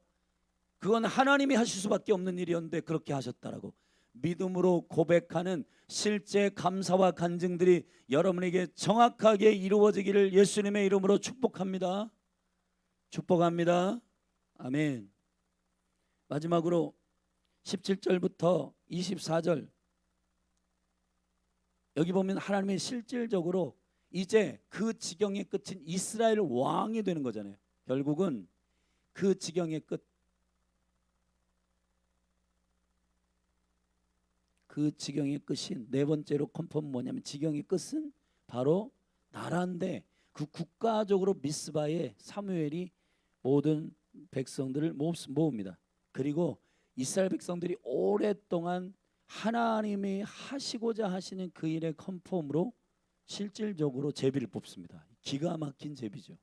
[SPEAKER 1] 그건 하나님이 하실 수밖에 없는 일이었는데 그렇게 하셨다라고 믿음으로 고백하는 실제 감사와 간증들이 여러분에게 정확하게 이루어지기를 예수님의 이름으로 축복합니다. 축복합니다. 아멘. 마지막으로 17절부터 24절, 여기 보면 하나님이 실질적으로 이제 그 지경의 끝인 이스라엘 왕이 되는 거잖아요. 결국은 그 지경의 끝, 그 지경의 끝인 네 번째로 컨펌 뭐냐면 지경의 끝은 바로 나라인데 그 국가적으로 미스바에 사무엘이 모든 백성들을 모읍니다. 그리고 이스라엘 백성들이 오랫동안 하나님이 하시고자 하시는 그 일의 컨펌으로 실질적으로 제비를 뽑습니다. 기가 막힌 제비죠.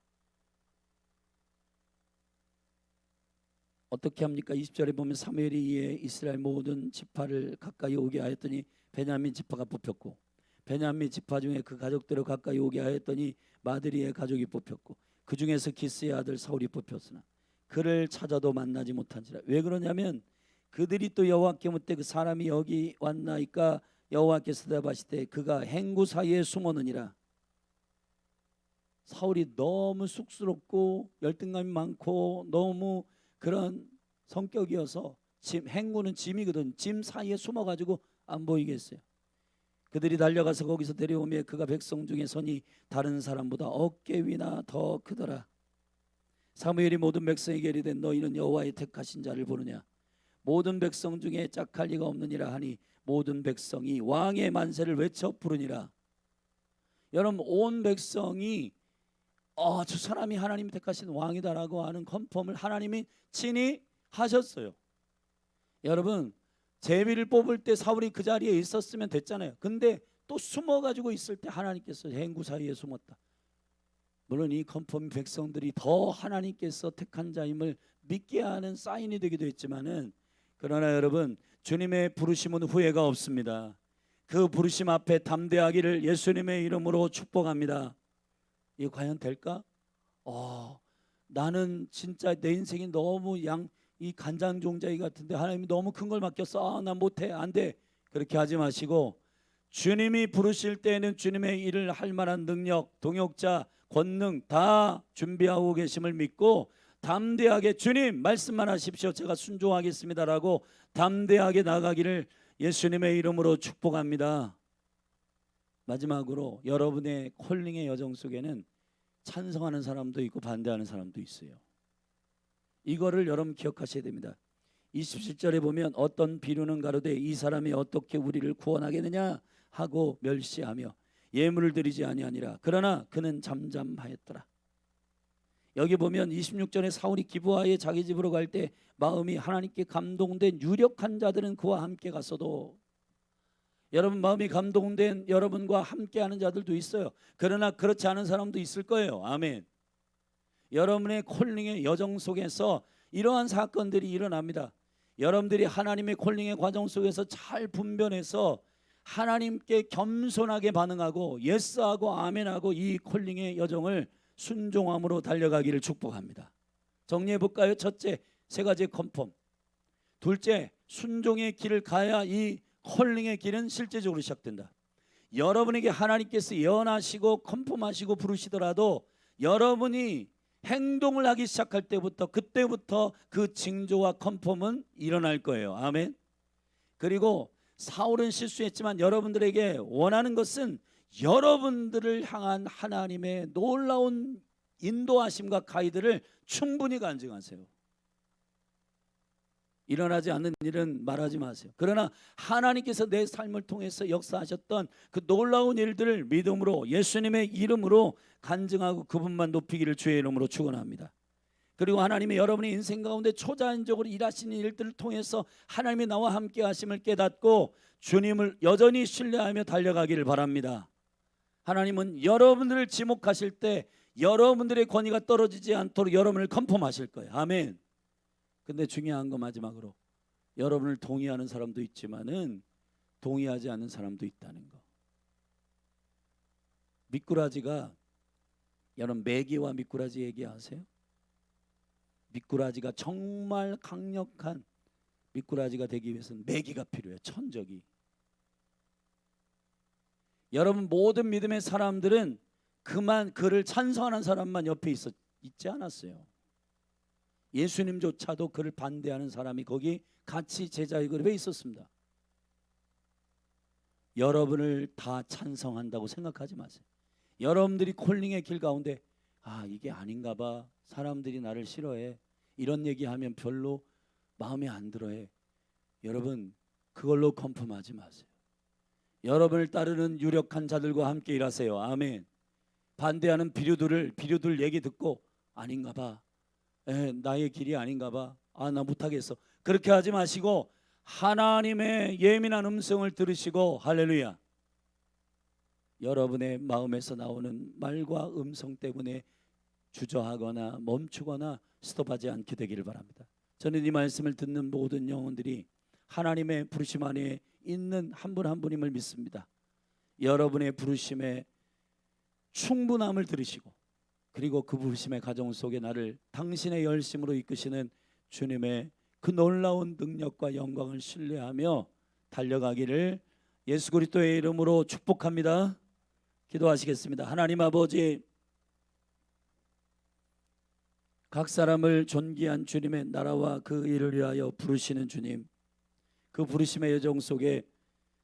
[SPEAKER 1] 어떻게 합니까? 20절에 보면 사무엘이 이에 이스라엘 모든 지파를 가까이 오게 하였더니 베냐민 지파가 뽑혔고, 베냐민 지파 중에 그 가족들을 가까이 오게 하였더니 마드리의 가족이 뽑혔고, 그 중에서 기스의 아들 사울이 뽑혔으나 그를 찾아도 만나지 못한지라. 왜 그러냐면 그들이 또 여호와께 묻되 그 사람이 여기 왔나이까 여호와께서 대답하시되 그가 행구 사이에 숨었느니라. 사울이 너무 쑥스럽고 열등감이 많고 너무 그런 성격이어서 행구는 짐이거든. 짐 사이에 숨어가지고 안 보이겠어요. 그들이 달려가서 거기서 데려오며 그가 백성 중에 선이 다른 사람보다 어깨 위나 더 크더라. 사무엘이 모든 백성에게 이르되 너희는 여호와의 택하신 자를 보느냐. 모든 백성 중에 짝할 리가 없느니라 하니 모든 백성이 왕의 만세를 외쳐 부르니라. 여러분 온 백성이 저 사람이 하나님이 택하신 왕이다라고 하는 컨펌을 하나님이 친히 하셨어요. 여러분 제비를 뽑을 때 사울이 그 자리에 있었으면 됐잖아요. 근데 또 숨어가지고 있을 때 하나님께서 행구 사이에 숨었다. 물론 이 컨펌 백성들이 더 하나님께서 택한 자임을 믿게 하는 사인이 되기도 했지만은, 그러나 여러분 주님의 부르심은 후회가 없습니다. 그 부르심 앞에 담대하기를 예수님의 이름으로 축복합니다. 이거 과연 될까? 나는 진짜 내 인생이 너무 이 간장종자이 같은데 하나님이 너무 큰 걸 맡겼어. 난 못해, 안 돼. 그렇게 하지 마시고 주님이 부르실 때에는 주님의 일을 할 만한 능력, 동역자, 권능 다 준비하고 계심을 믿고 담대하게 주님 말씀만 하십시오, 제가 순종하겠습니다라고 담대하게 나가기를 예수님의 이름으로 축복합니다. 마지막으로 여러분의 콜링의 여정 속에는 찬성하는 사람도 있고 반대하는 사람도 있어요. 이거를 여러분 기억하셔야 됩니다. 27절에 보면 어떤 비유는 가로되 이 사람이 어떻게 우리를 구원하겠느냐 하고 멸시하며 예물을 드리지 아니하니라. 그러나 그는 잠잠하였더라. 여기 보면 26절에 사울이 기브아에 자기 집으로 갈 때 마음이 하나님께 감동된 유력한 자들은 그와 함께 갔어도, 여러분 마음이 감동된 여러분과 함께하는 자들도 있어요. 그러나 그렇지 않은 사람도 있을 거예요. 아멘. 여러분의 콜링의 여정 속에서 이러한 사건들이 일어납니다. 여러분들이 하나님의 콜링의 과정 속에서 잘 분별해서 하나님께 겸손하게 반응하고 예스하고 아멘하고 이 콜링의 여정을 순종함으로 달려가기를 축복합니다. 정리해 볼까요? 첫째, 세 가지 컨펌. 둘째, 순종의 길을 가야 이 콜링의 길은 실제적으로 시작된다. 여러분에게 하나님께서 예언하시고 컨펌하시고 부르시더라도 여러분이 행동을 하기 시작할 때부터, 그때부터 그 징조와 컨펌은 일어날 거예요. 아멘. 그리고 사울은 실수했지만 여러분들에게 원하는 것은 여러분들을 향한 하나님의 놀라운 인도하심과 가이드를 충분히 간증하세요. 일어나지 않는 일은 말하지 마세요. 그러나 하나님께서 내 삶을 통해서 역사하셨던 그 놀라운 일들을 믿음으로 예수님의 이름으로 간증하고 그분만 높이기를 주의 이름으로 축원합니다. 그리고 하나님이 여러분의 인생 가운데 초자연적으로 일하시는 일들을 통해서 하나님이 나와 함께 하심을 깨닫고 주님을 여전히 신뢰하며 달려가기를 바랍니다. 하나님은 여러분들을 지목하실 때 여러분들의 권위가 떨어지지 않도록 여러분을 컨펌하실 거예요. 아멘. 근데 중요한 거 마지막으로, 여러분을 동의하는 사람도 있지만은 동의하지 않는 사람도 있다는 거. 미꾸라지가, 여러분 메기와 미꾸라지 얘기하세요? 미꾸라지가 정말 강력한 미꾸라지가 되기 위해서는 메기가 필요해요. 천적이. 여러분 모든 믿음의 사람들은 그를 찬성하는 사람만 옆에 있지 않았어요. 예수님조차도 그를 반대하는 사람이 거기 같이 제자의 그룹에 있었습니다. 여러분을 다 찬성한다고 생각하지 마세요. 여러분들이 콜링의 길 가운데 이게 아닌가 봐, 사람들이 나를 싫어해, 이런 얘기하면 별로 마음에 안 들어해. 여러분 그걸로 컨펌하지 마세요. 여러분을 따르는 유력한 자들과 함께 일하세요. 아멘. 반대하는 비류들 얘기 듣고 아닌가 봐, 나의 길이 아닌가 봐, 나 못하겠어, 그렇게 하지 마시고 하나님의 예민한 음성을 들으시고, 할렐루야, 여러분의 마음에서 나오는 말과 음성 때문에 주저하거나 멈추거나 스톱하지 않게 되기를 바랍니다. 저는 이 말씀을 듣는 모든 영혼들이 하나님의 부르심 안에 있는 한 분 한 분임을 믿습니다. 여러분의 부르심의 충분함을 들으시고, 그리고 그 부르심의 가정 속에 나를 당신의 열심으로 이끄시는 주님의 그 놀라운 능력과 영광을 신뢰하며 달려가기를 예수 그리스도의 이름으로 축복합니다. 기도하시겠습니다. 하나님 아버지, 각 사람을 존귀한 주님의 나라와 그 일을 위하여 부르시는 주님, 그 부르심의 여정 속에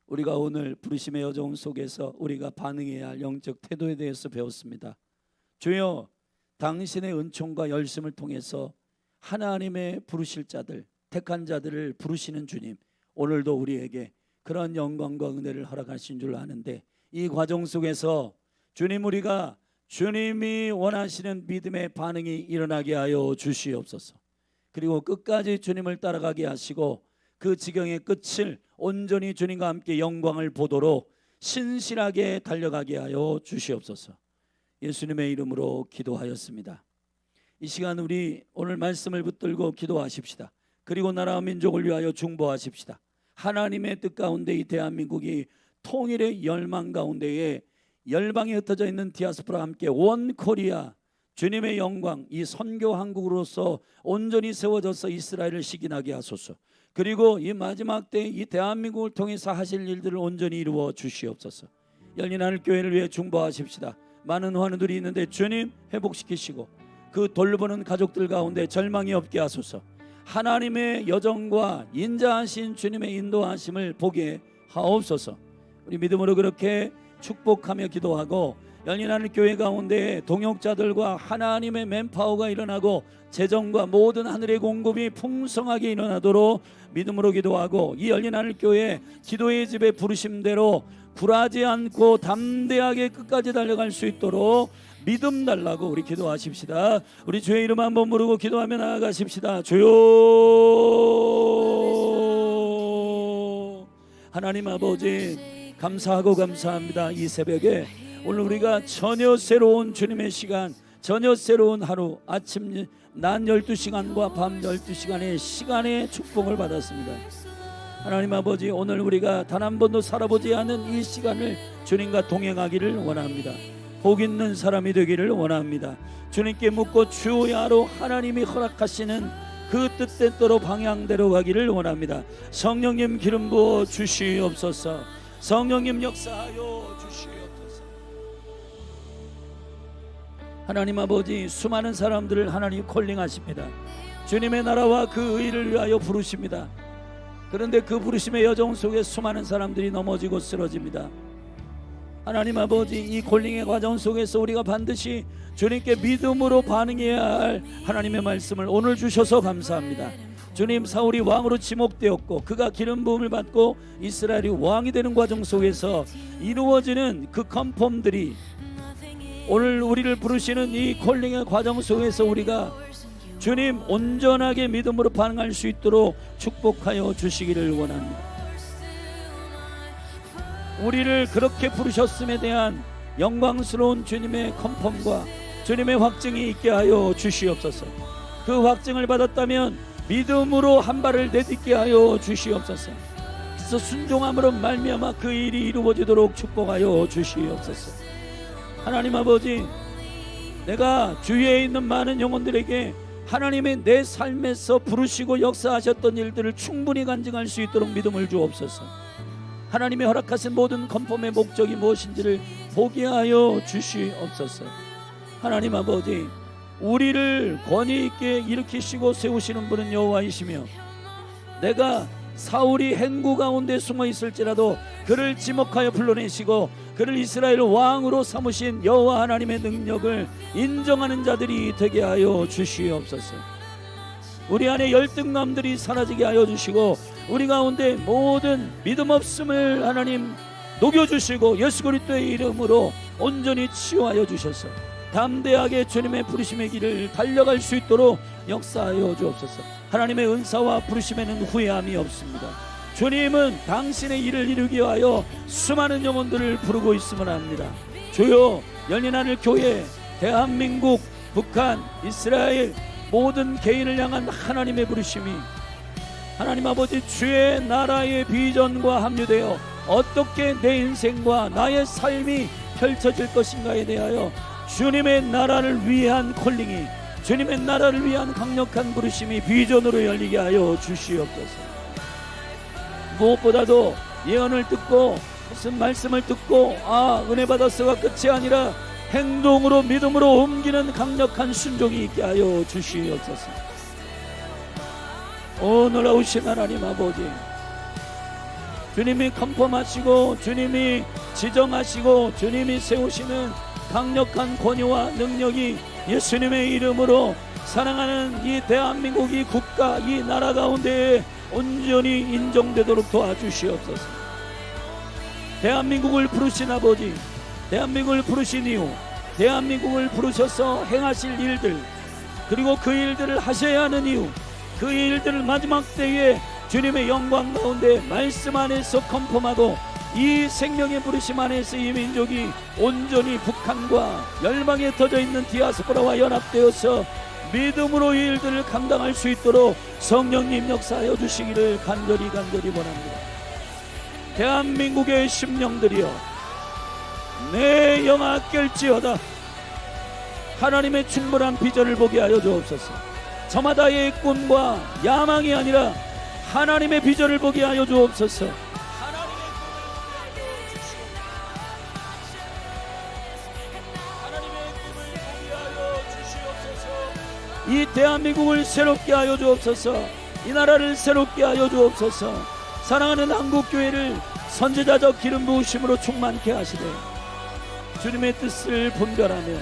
[SPEAKER 1] 우리가 오늘 부르심의 여정 속에서 우리가 반응해야 할 영적 태도에 대해서 배웠습니다. 주여, 당신의 은총과 열심을 통해서 하나님의 부르실 자들, 택한 자들을 부르시는 주님, 오늘도 우리에게 그런 영광과 은혜를 허락하신 줄 아는데, 이 과정 속에서 주님, 우리가 주님이 원하시는 믿음의 반응이 일어나게 하여 주시옵소서. 그리고 끝까지 주님을 따라가게 하시고 그 지경의 끝을 온전히 주님과 함께 영광을 보도록 신실하게 달려가게 하여 주시옵소서. 예수님의 이름으로 기도하였습니다. 이 시간 우리 오늘 말씀을 붙들고 기도하십시다. 그리고 나라와 민족을 위하여 중보하십시다. 하나님의 뜻 가운데 이 대한민국이 통일의 열망 가운데에 열방에 흩어져 있는 디아스포라와 함께 원 코리아, 주님의 영광, 이 선교 한국으로서 온전히 세워져서 이스라엘을 식인하게 하소서. 그리고 이 마지막 때 이 대한민국을 통해서 하실 일들을 온전히 이루어 주시옵소서. 열린 하늘 교회를 위해 중보하십시다. 많은 환우들이 있는데 주님 회복시키시고 그 돌보는 가족들 가운데 절망이 없게 하소서. 하나님의 여정과 인자하신 주님의 인도하심을 보게 하옵소서. 우리 믿음으로 그렇게 축복하며 기도하고, 열린 하늘 교회 가운데 동역자들과 하나님의 맨파워가 일어나고 재정과 모든 하늘의 공급이 풍성하게 일어나도록 믿음으로 기도하고, 이 열린 하늘 교회 기도의 집에 부르심대로 굴하지 않고 담대하게 끝까지 달려갈 수 있도록 믿음 달라고 우리 기도하십시다. 우리 주의 이름 한번 부르고 기도하며 나아가십시다. 주여, 하나님 아버지, 감사하고 감사합니다. 이 새벽에 오늘 우리가 전혀 새로운 주님의 시간, 전혀 새로운 하루, 아침 낮 12시간과 밤 12시간의 시간의 축복을 받았습니다. 하나님 아버지, 오늘 우리가 단 한 번도 살아보지 않은 이 시간을 주님과 동행하기를 원합니다. 복 있는 사람이 되기를 원합니다. 주님께 묻고 주야로 하나님이 허락하시는 그 뜻대로 방향대로 가기를 원합니다. 성령님 기름 부어 주시옵소서. 성령님 역사하여 주시옵소서. 하나님 아버지, 수많은 사람들을 하나님 콜링하십니다. 주님의 나라와 그 의를 위하여 부르십니다. 그런데 그 부르심의 여정 속에 수많은 사람들이 넘어지고 쓰러집니다. 하나님 아버지, 이 콜링의 과정 속에서 우리가 반드시 주님께 믿음으로 반응해야 할 하나님의 말씀을 오늘 주셔서 감사합니다. 주님, 사울이 왕으로 지목되었고 그가 기름 부음을 받고 이스라엘이 왕이 되는 과정 속에서 이루어지는 그 컨펌들이 오늘 우리를 부르시는 이 콜링의 과정 속에서 우리가 주님 온전하게 믿음으로 반응할 수 있도록 축복하여 주시기를 원합니다. 우리를 그렇게 부르셨음에 대한 영광스러운 주님의 컨펌과 주님의 확증이 있게 하여 주시옵소서. 그 확증을 받았다면 믿음으로 한 발을 내딛게 하여 주시옵소서. 그래서 순종함으로 말미암아 그 일이 이루어지도록 축복하여 주시옵소서. 하나님 아버지, 내가 주위에 있는 많은 영혼들에게 하나님의 내 삶에서 부르시고 역사하셨던 일들을 충분히 간증할 수 있도록 믿음을 주옵소서. 하나님의 허락하신 모든 컨펌의 목적이 무엇인지를 보게 하여 주시옵소서. 하나님 아버지, 우리를 권위 있게 일으키시고 세우시는 분은 여호와이시며, 내가 사울이 행구 가운데 숨어 있을지라도 그를 지목하여 불러내시고 그를 이스라엘 왕으로 삼으신 여호와 하나님의 능력을 인정하는 자들이 되게 하여 주시옵소서. 우리 안에 열등감들이 사라지게 하여 주시고 우리 가운데 모든 믿음 없음을 하나님 녹여주시고 예수 그리스도의 이름으로 온전히 치유하여 주셔서 담대하게 주님의 부르심의 길을 달려갈 수 있도록 역사하여 주옵소서. 하나님의 은사와 부르심에는 후회함이 없습니다. 주님은 당신의 일을 이루기 위하여 수많은 영혼들을 부르고 있음을 압니다. 주여, 열린 하늘 교회, 대한민국, 북한, 이스라엘 모든 개인을 향한 하나님의 부르심이 하나님 아버지 주의 나라의 비전과 합류되어 어떻게 내 인생과 나의 삶이 펼쳐질 것인가에 대하여 주님의 나라를 위한 콜링이 주님의 나라를 위한 강력한 부르심이 비전으로 열리게 하여 주시옵소서. 무엇보다도 예언을 듣고 무슨 말씀을 듣고 은혜 받았어가 끝이 아니라 행동으로 믿음으로 옮기는 강력한 순종이 있게 하여 주시옵소서. 오 놀라우신 하나님 아버지, 주님이 컨펌하시고 주님이 지정하시고 주님이 세우시는 강력한 권위와 능력이 예수님의 이름으로 사랑하는 이 대한민국 이 국가 이 나라 가운데에 온전히 인정되도록 도와주시옵소서. 대한민국을 부르신 아버지, 대한민국을 부르신 이유, 대한민국을 부르셔서 행하실 일들, 그리고 그 일들을 하셔야 하는 이유, 그 일들을 마지막 때에 주님의 영광 가운데 말씀 안에서 컨펌하고 이 생명의 부르심 안에서 이 민족이 온전히 북한과 열방에 터져 있는 디아스포라와 연합되어서 믿음으로 이 일들을 감당할 수 있도록 성령님 역사하여 주시기를 간절히 원합니다. 대한민국의 심령들이여, 내 영아 깰지어다. 하나님의 충분한 비전을 보게 하여 주옵소서. 저마다의 꿈과 야망이 아니라 하나님의 비전을 보게 하여 주옵소서. 이 대한민국을 새롭게 하여 주옵소서. 이 나라를 새롭게 하여 주옵소서. 사랑하는 한국교회를 선지자적 기름 부으심으로 충만케 하시되 주님의 뜻을 분별하며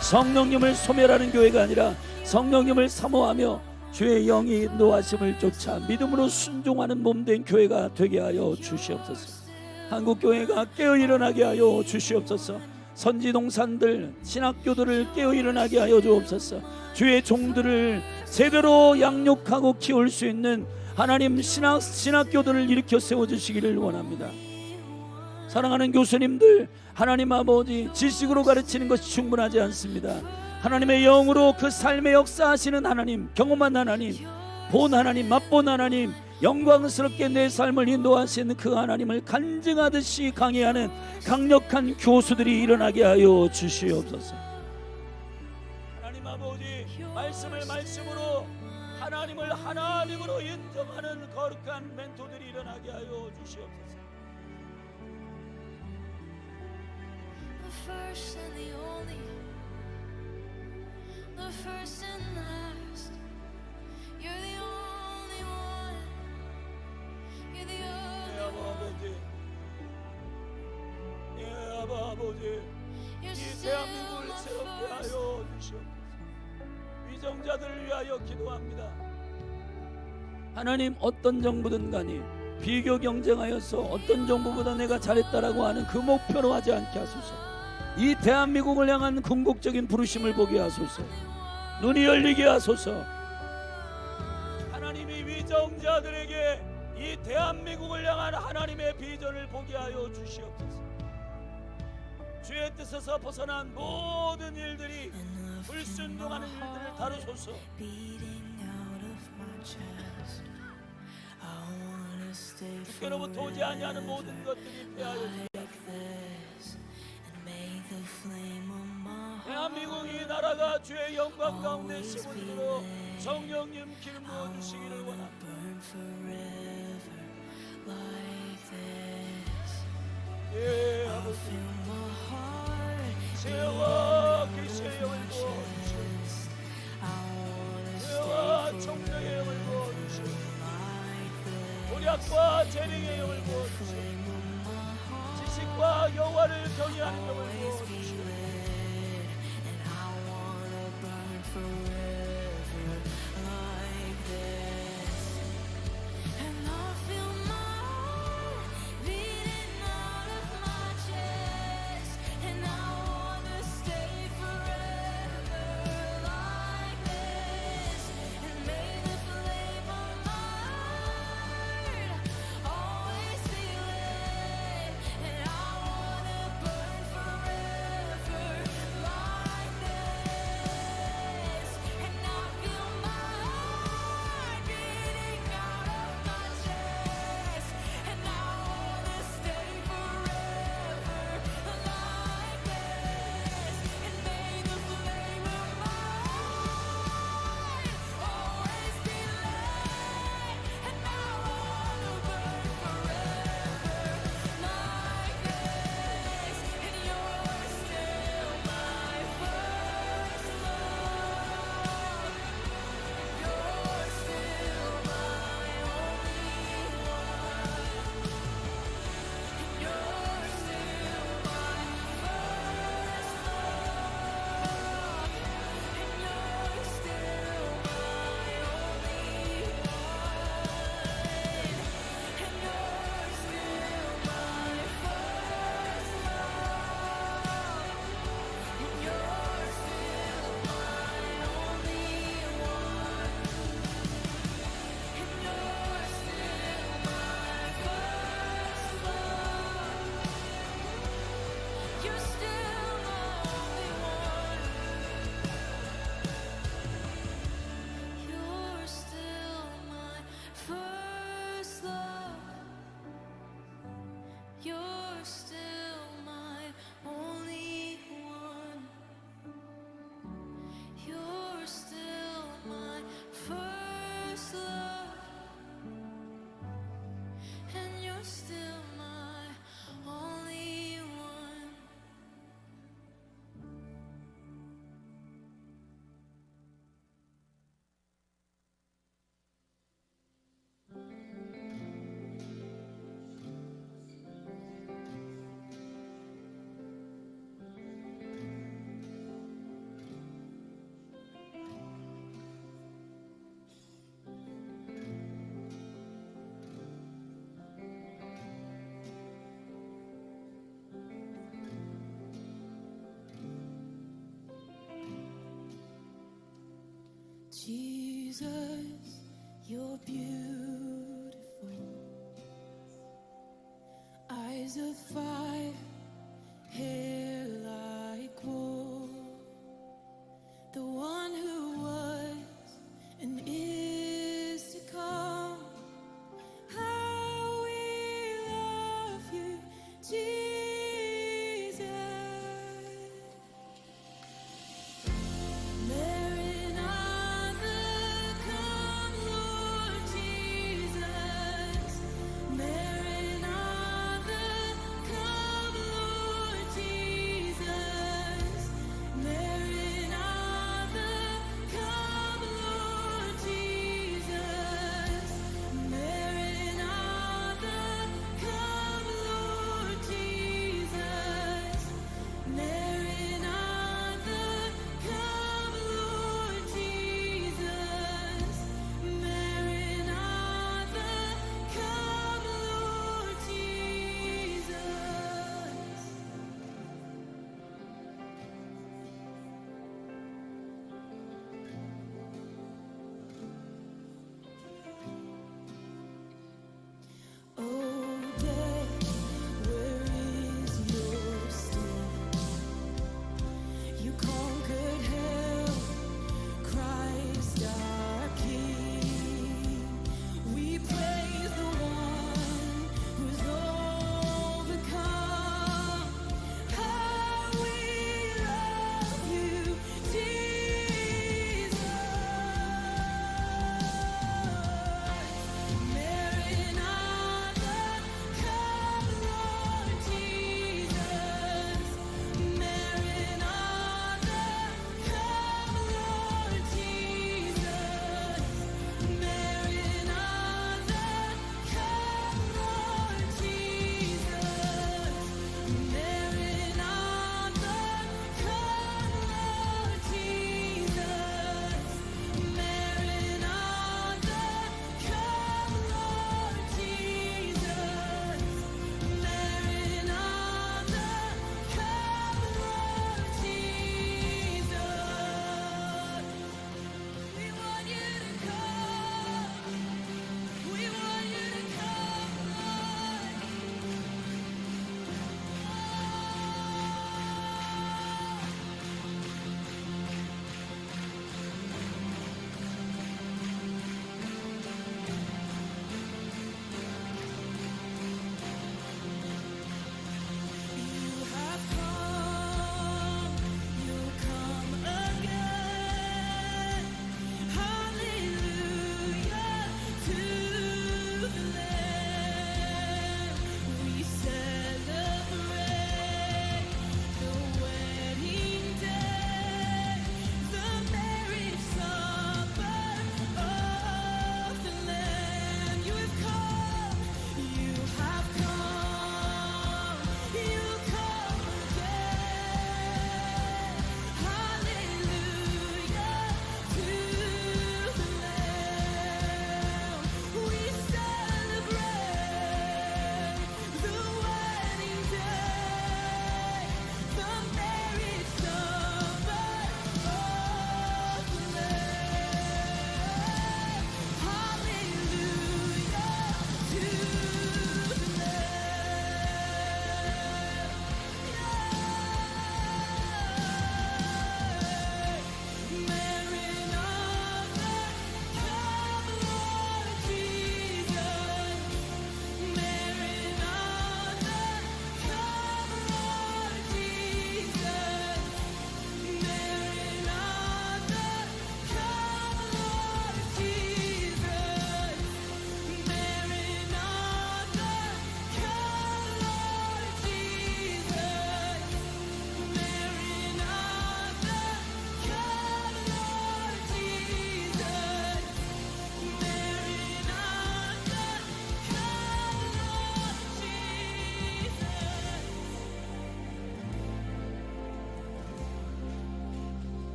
[SPEAKER 1] 성령님을 소멸하는 교회가 아니라 성령님을 사모하며 주의 영이 인도하심을 쫓아 믿음으로 순종하는 몸된 교회가 되게 하여 주시옵소서. 한국교회가 깨어 일어나게 하여 주시옵소서. 선지동산들 신학교들을 깨어 일어나게 하여 주옵소서. 주의 종들을 제대로 양육하고 키울 수 있는 하나님 신학교들을 일으켜 세워주시기를 원합니다. 사랑하는 교수님들, 하나님 아버지, 지식으로 가르치는 것이 충분하지 않습니다. 하나님의 영으로 그 삶의 역사하시는 하나님, 경험한 하나님, 본 하나님, 맛본 하나님, 영광스럽게 내 삶을 인도하시는 그 하나님을 간증하듯이 강해하는 강력한 교수들이 일어나게 하여 주시옵소서. 하나님 아버지, 말씀을 말씀으로, 하나님을 하나님으로 인정하는 거룩한 멘토들이 일어나게 하여 주시옵소서.
[SPEAKER 3] The first and the only, the first and last. You're the only one. You're the only one.
[SPEAKER 1] 아버지, 이 대한민국을 새롭게 하여 주시옵소서. 위정자들을 위하여 기도합니다. 하나님, 어떤 정부든 간에 비교 경쟁하여서 어떤 정부보다 내가 잘했다라고 하는 그 목표로 하지 않게 하소서. 이 대한민국을 향한 궁극적인 부르심을 보게 하소서. 눈이 열리게 하소서. 하나님이 위정자들에게 이 대한민국을 향한 하나님의 비전을 보게 하여 주시옵소서. 주의 뜻에서 벗어난 모든 일들이 불순종하는 일들을 다루소서. 주께로부터 오지 아니하는 모든 것들이 패하여 주옵소서. 대한민국 이 나라가 주의 영광 가운데 심어지도록 성령님 기름 부어주시기를 원합니다. 예, 아버지, 죄와 계시의 영을 부어주시옵소서. 죄와 총력의 영을 부어주시옵소서. 도략과 재능의 영을 부어주시옵소서. 지식과 여호와를 경외하는 영을 부어주시옵소서.
[SPEAKER 3] Jesus, you're beautiful. Eyes of fire, hair like wool. The one who was and is to come. How we love you, Jesus. There in other come, Lord Jesus.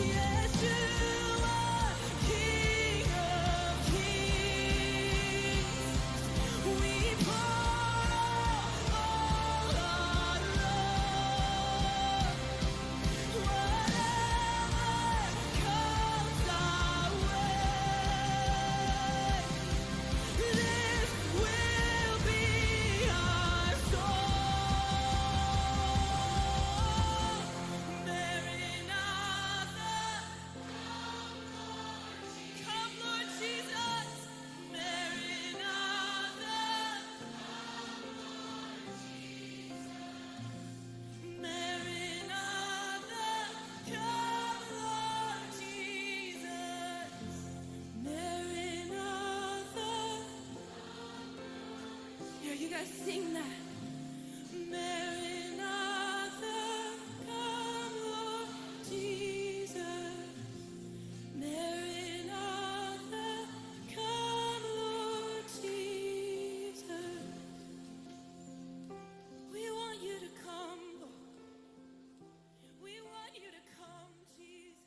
[SPEAKER 3] Yes, you are King of Kings. We pour all our love. Whatever comes our way, this will be our song. Maranatha, come Lord Jesus. Maranatha, Maranatha, come Lord Jesus. Maranatha. Yeah, you guys sing that. Maranatha, come Lord Jesus. Maranatha, come Lord Jesus. We want you to come, Lord. We want you to come, Jesus.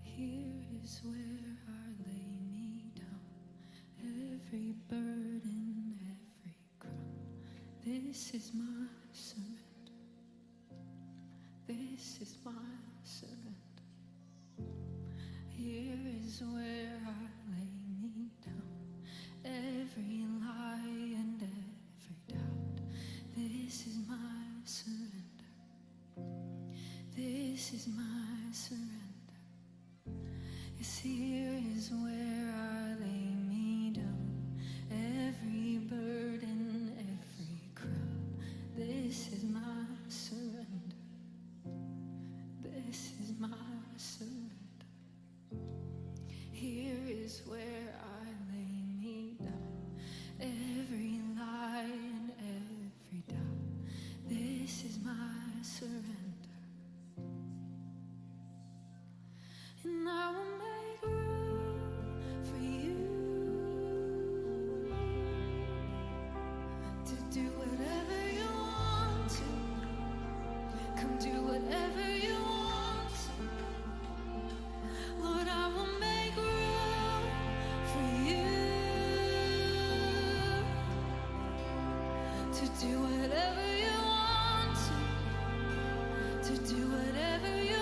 [SPEAKER 3] Here is where I lay me down, every burden, every crown. This is my surrender. This is my surrender. Here is where I lay me down, every lie and every doubt. This is my surrender. This is my surrender. Yes, here is where I lay me down, every burden, every crown. This is my surrender. This is my surrender. Here is where I lay me down, every lie and every doubt. This is my surrender. And I will make room for you to do whatever you want to. Come do whatever you want to. Lord, I will make room for you to do whatever you want to do whatever you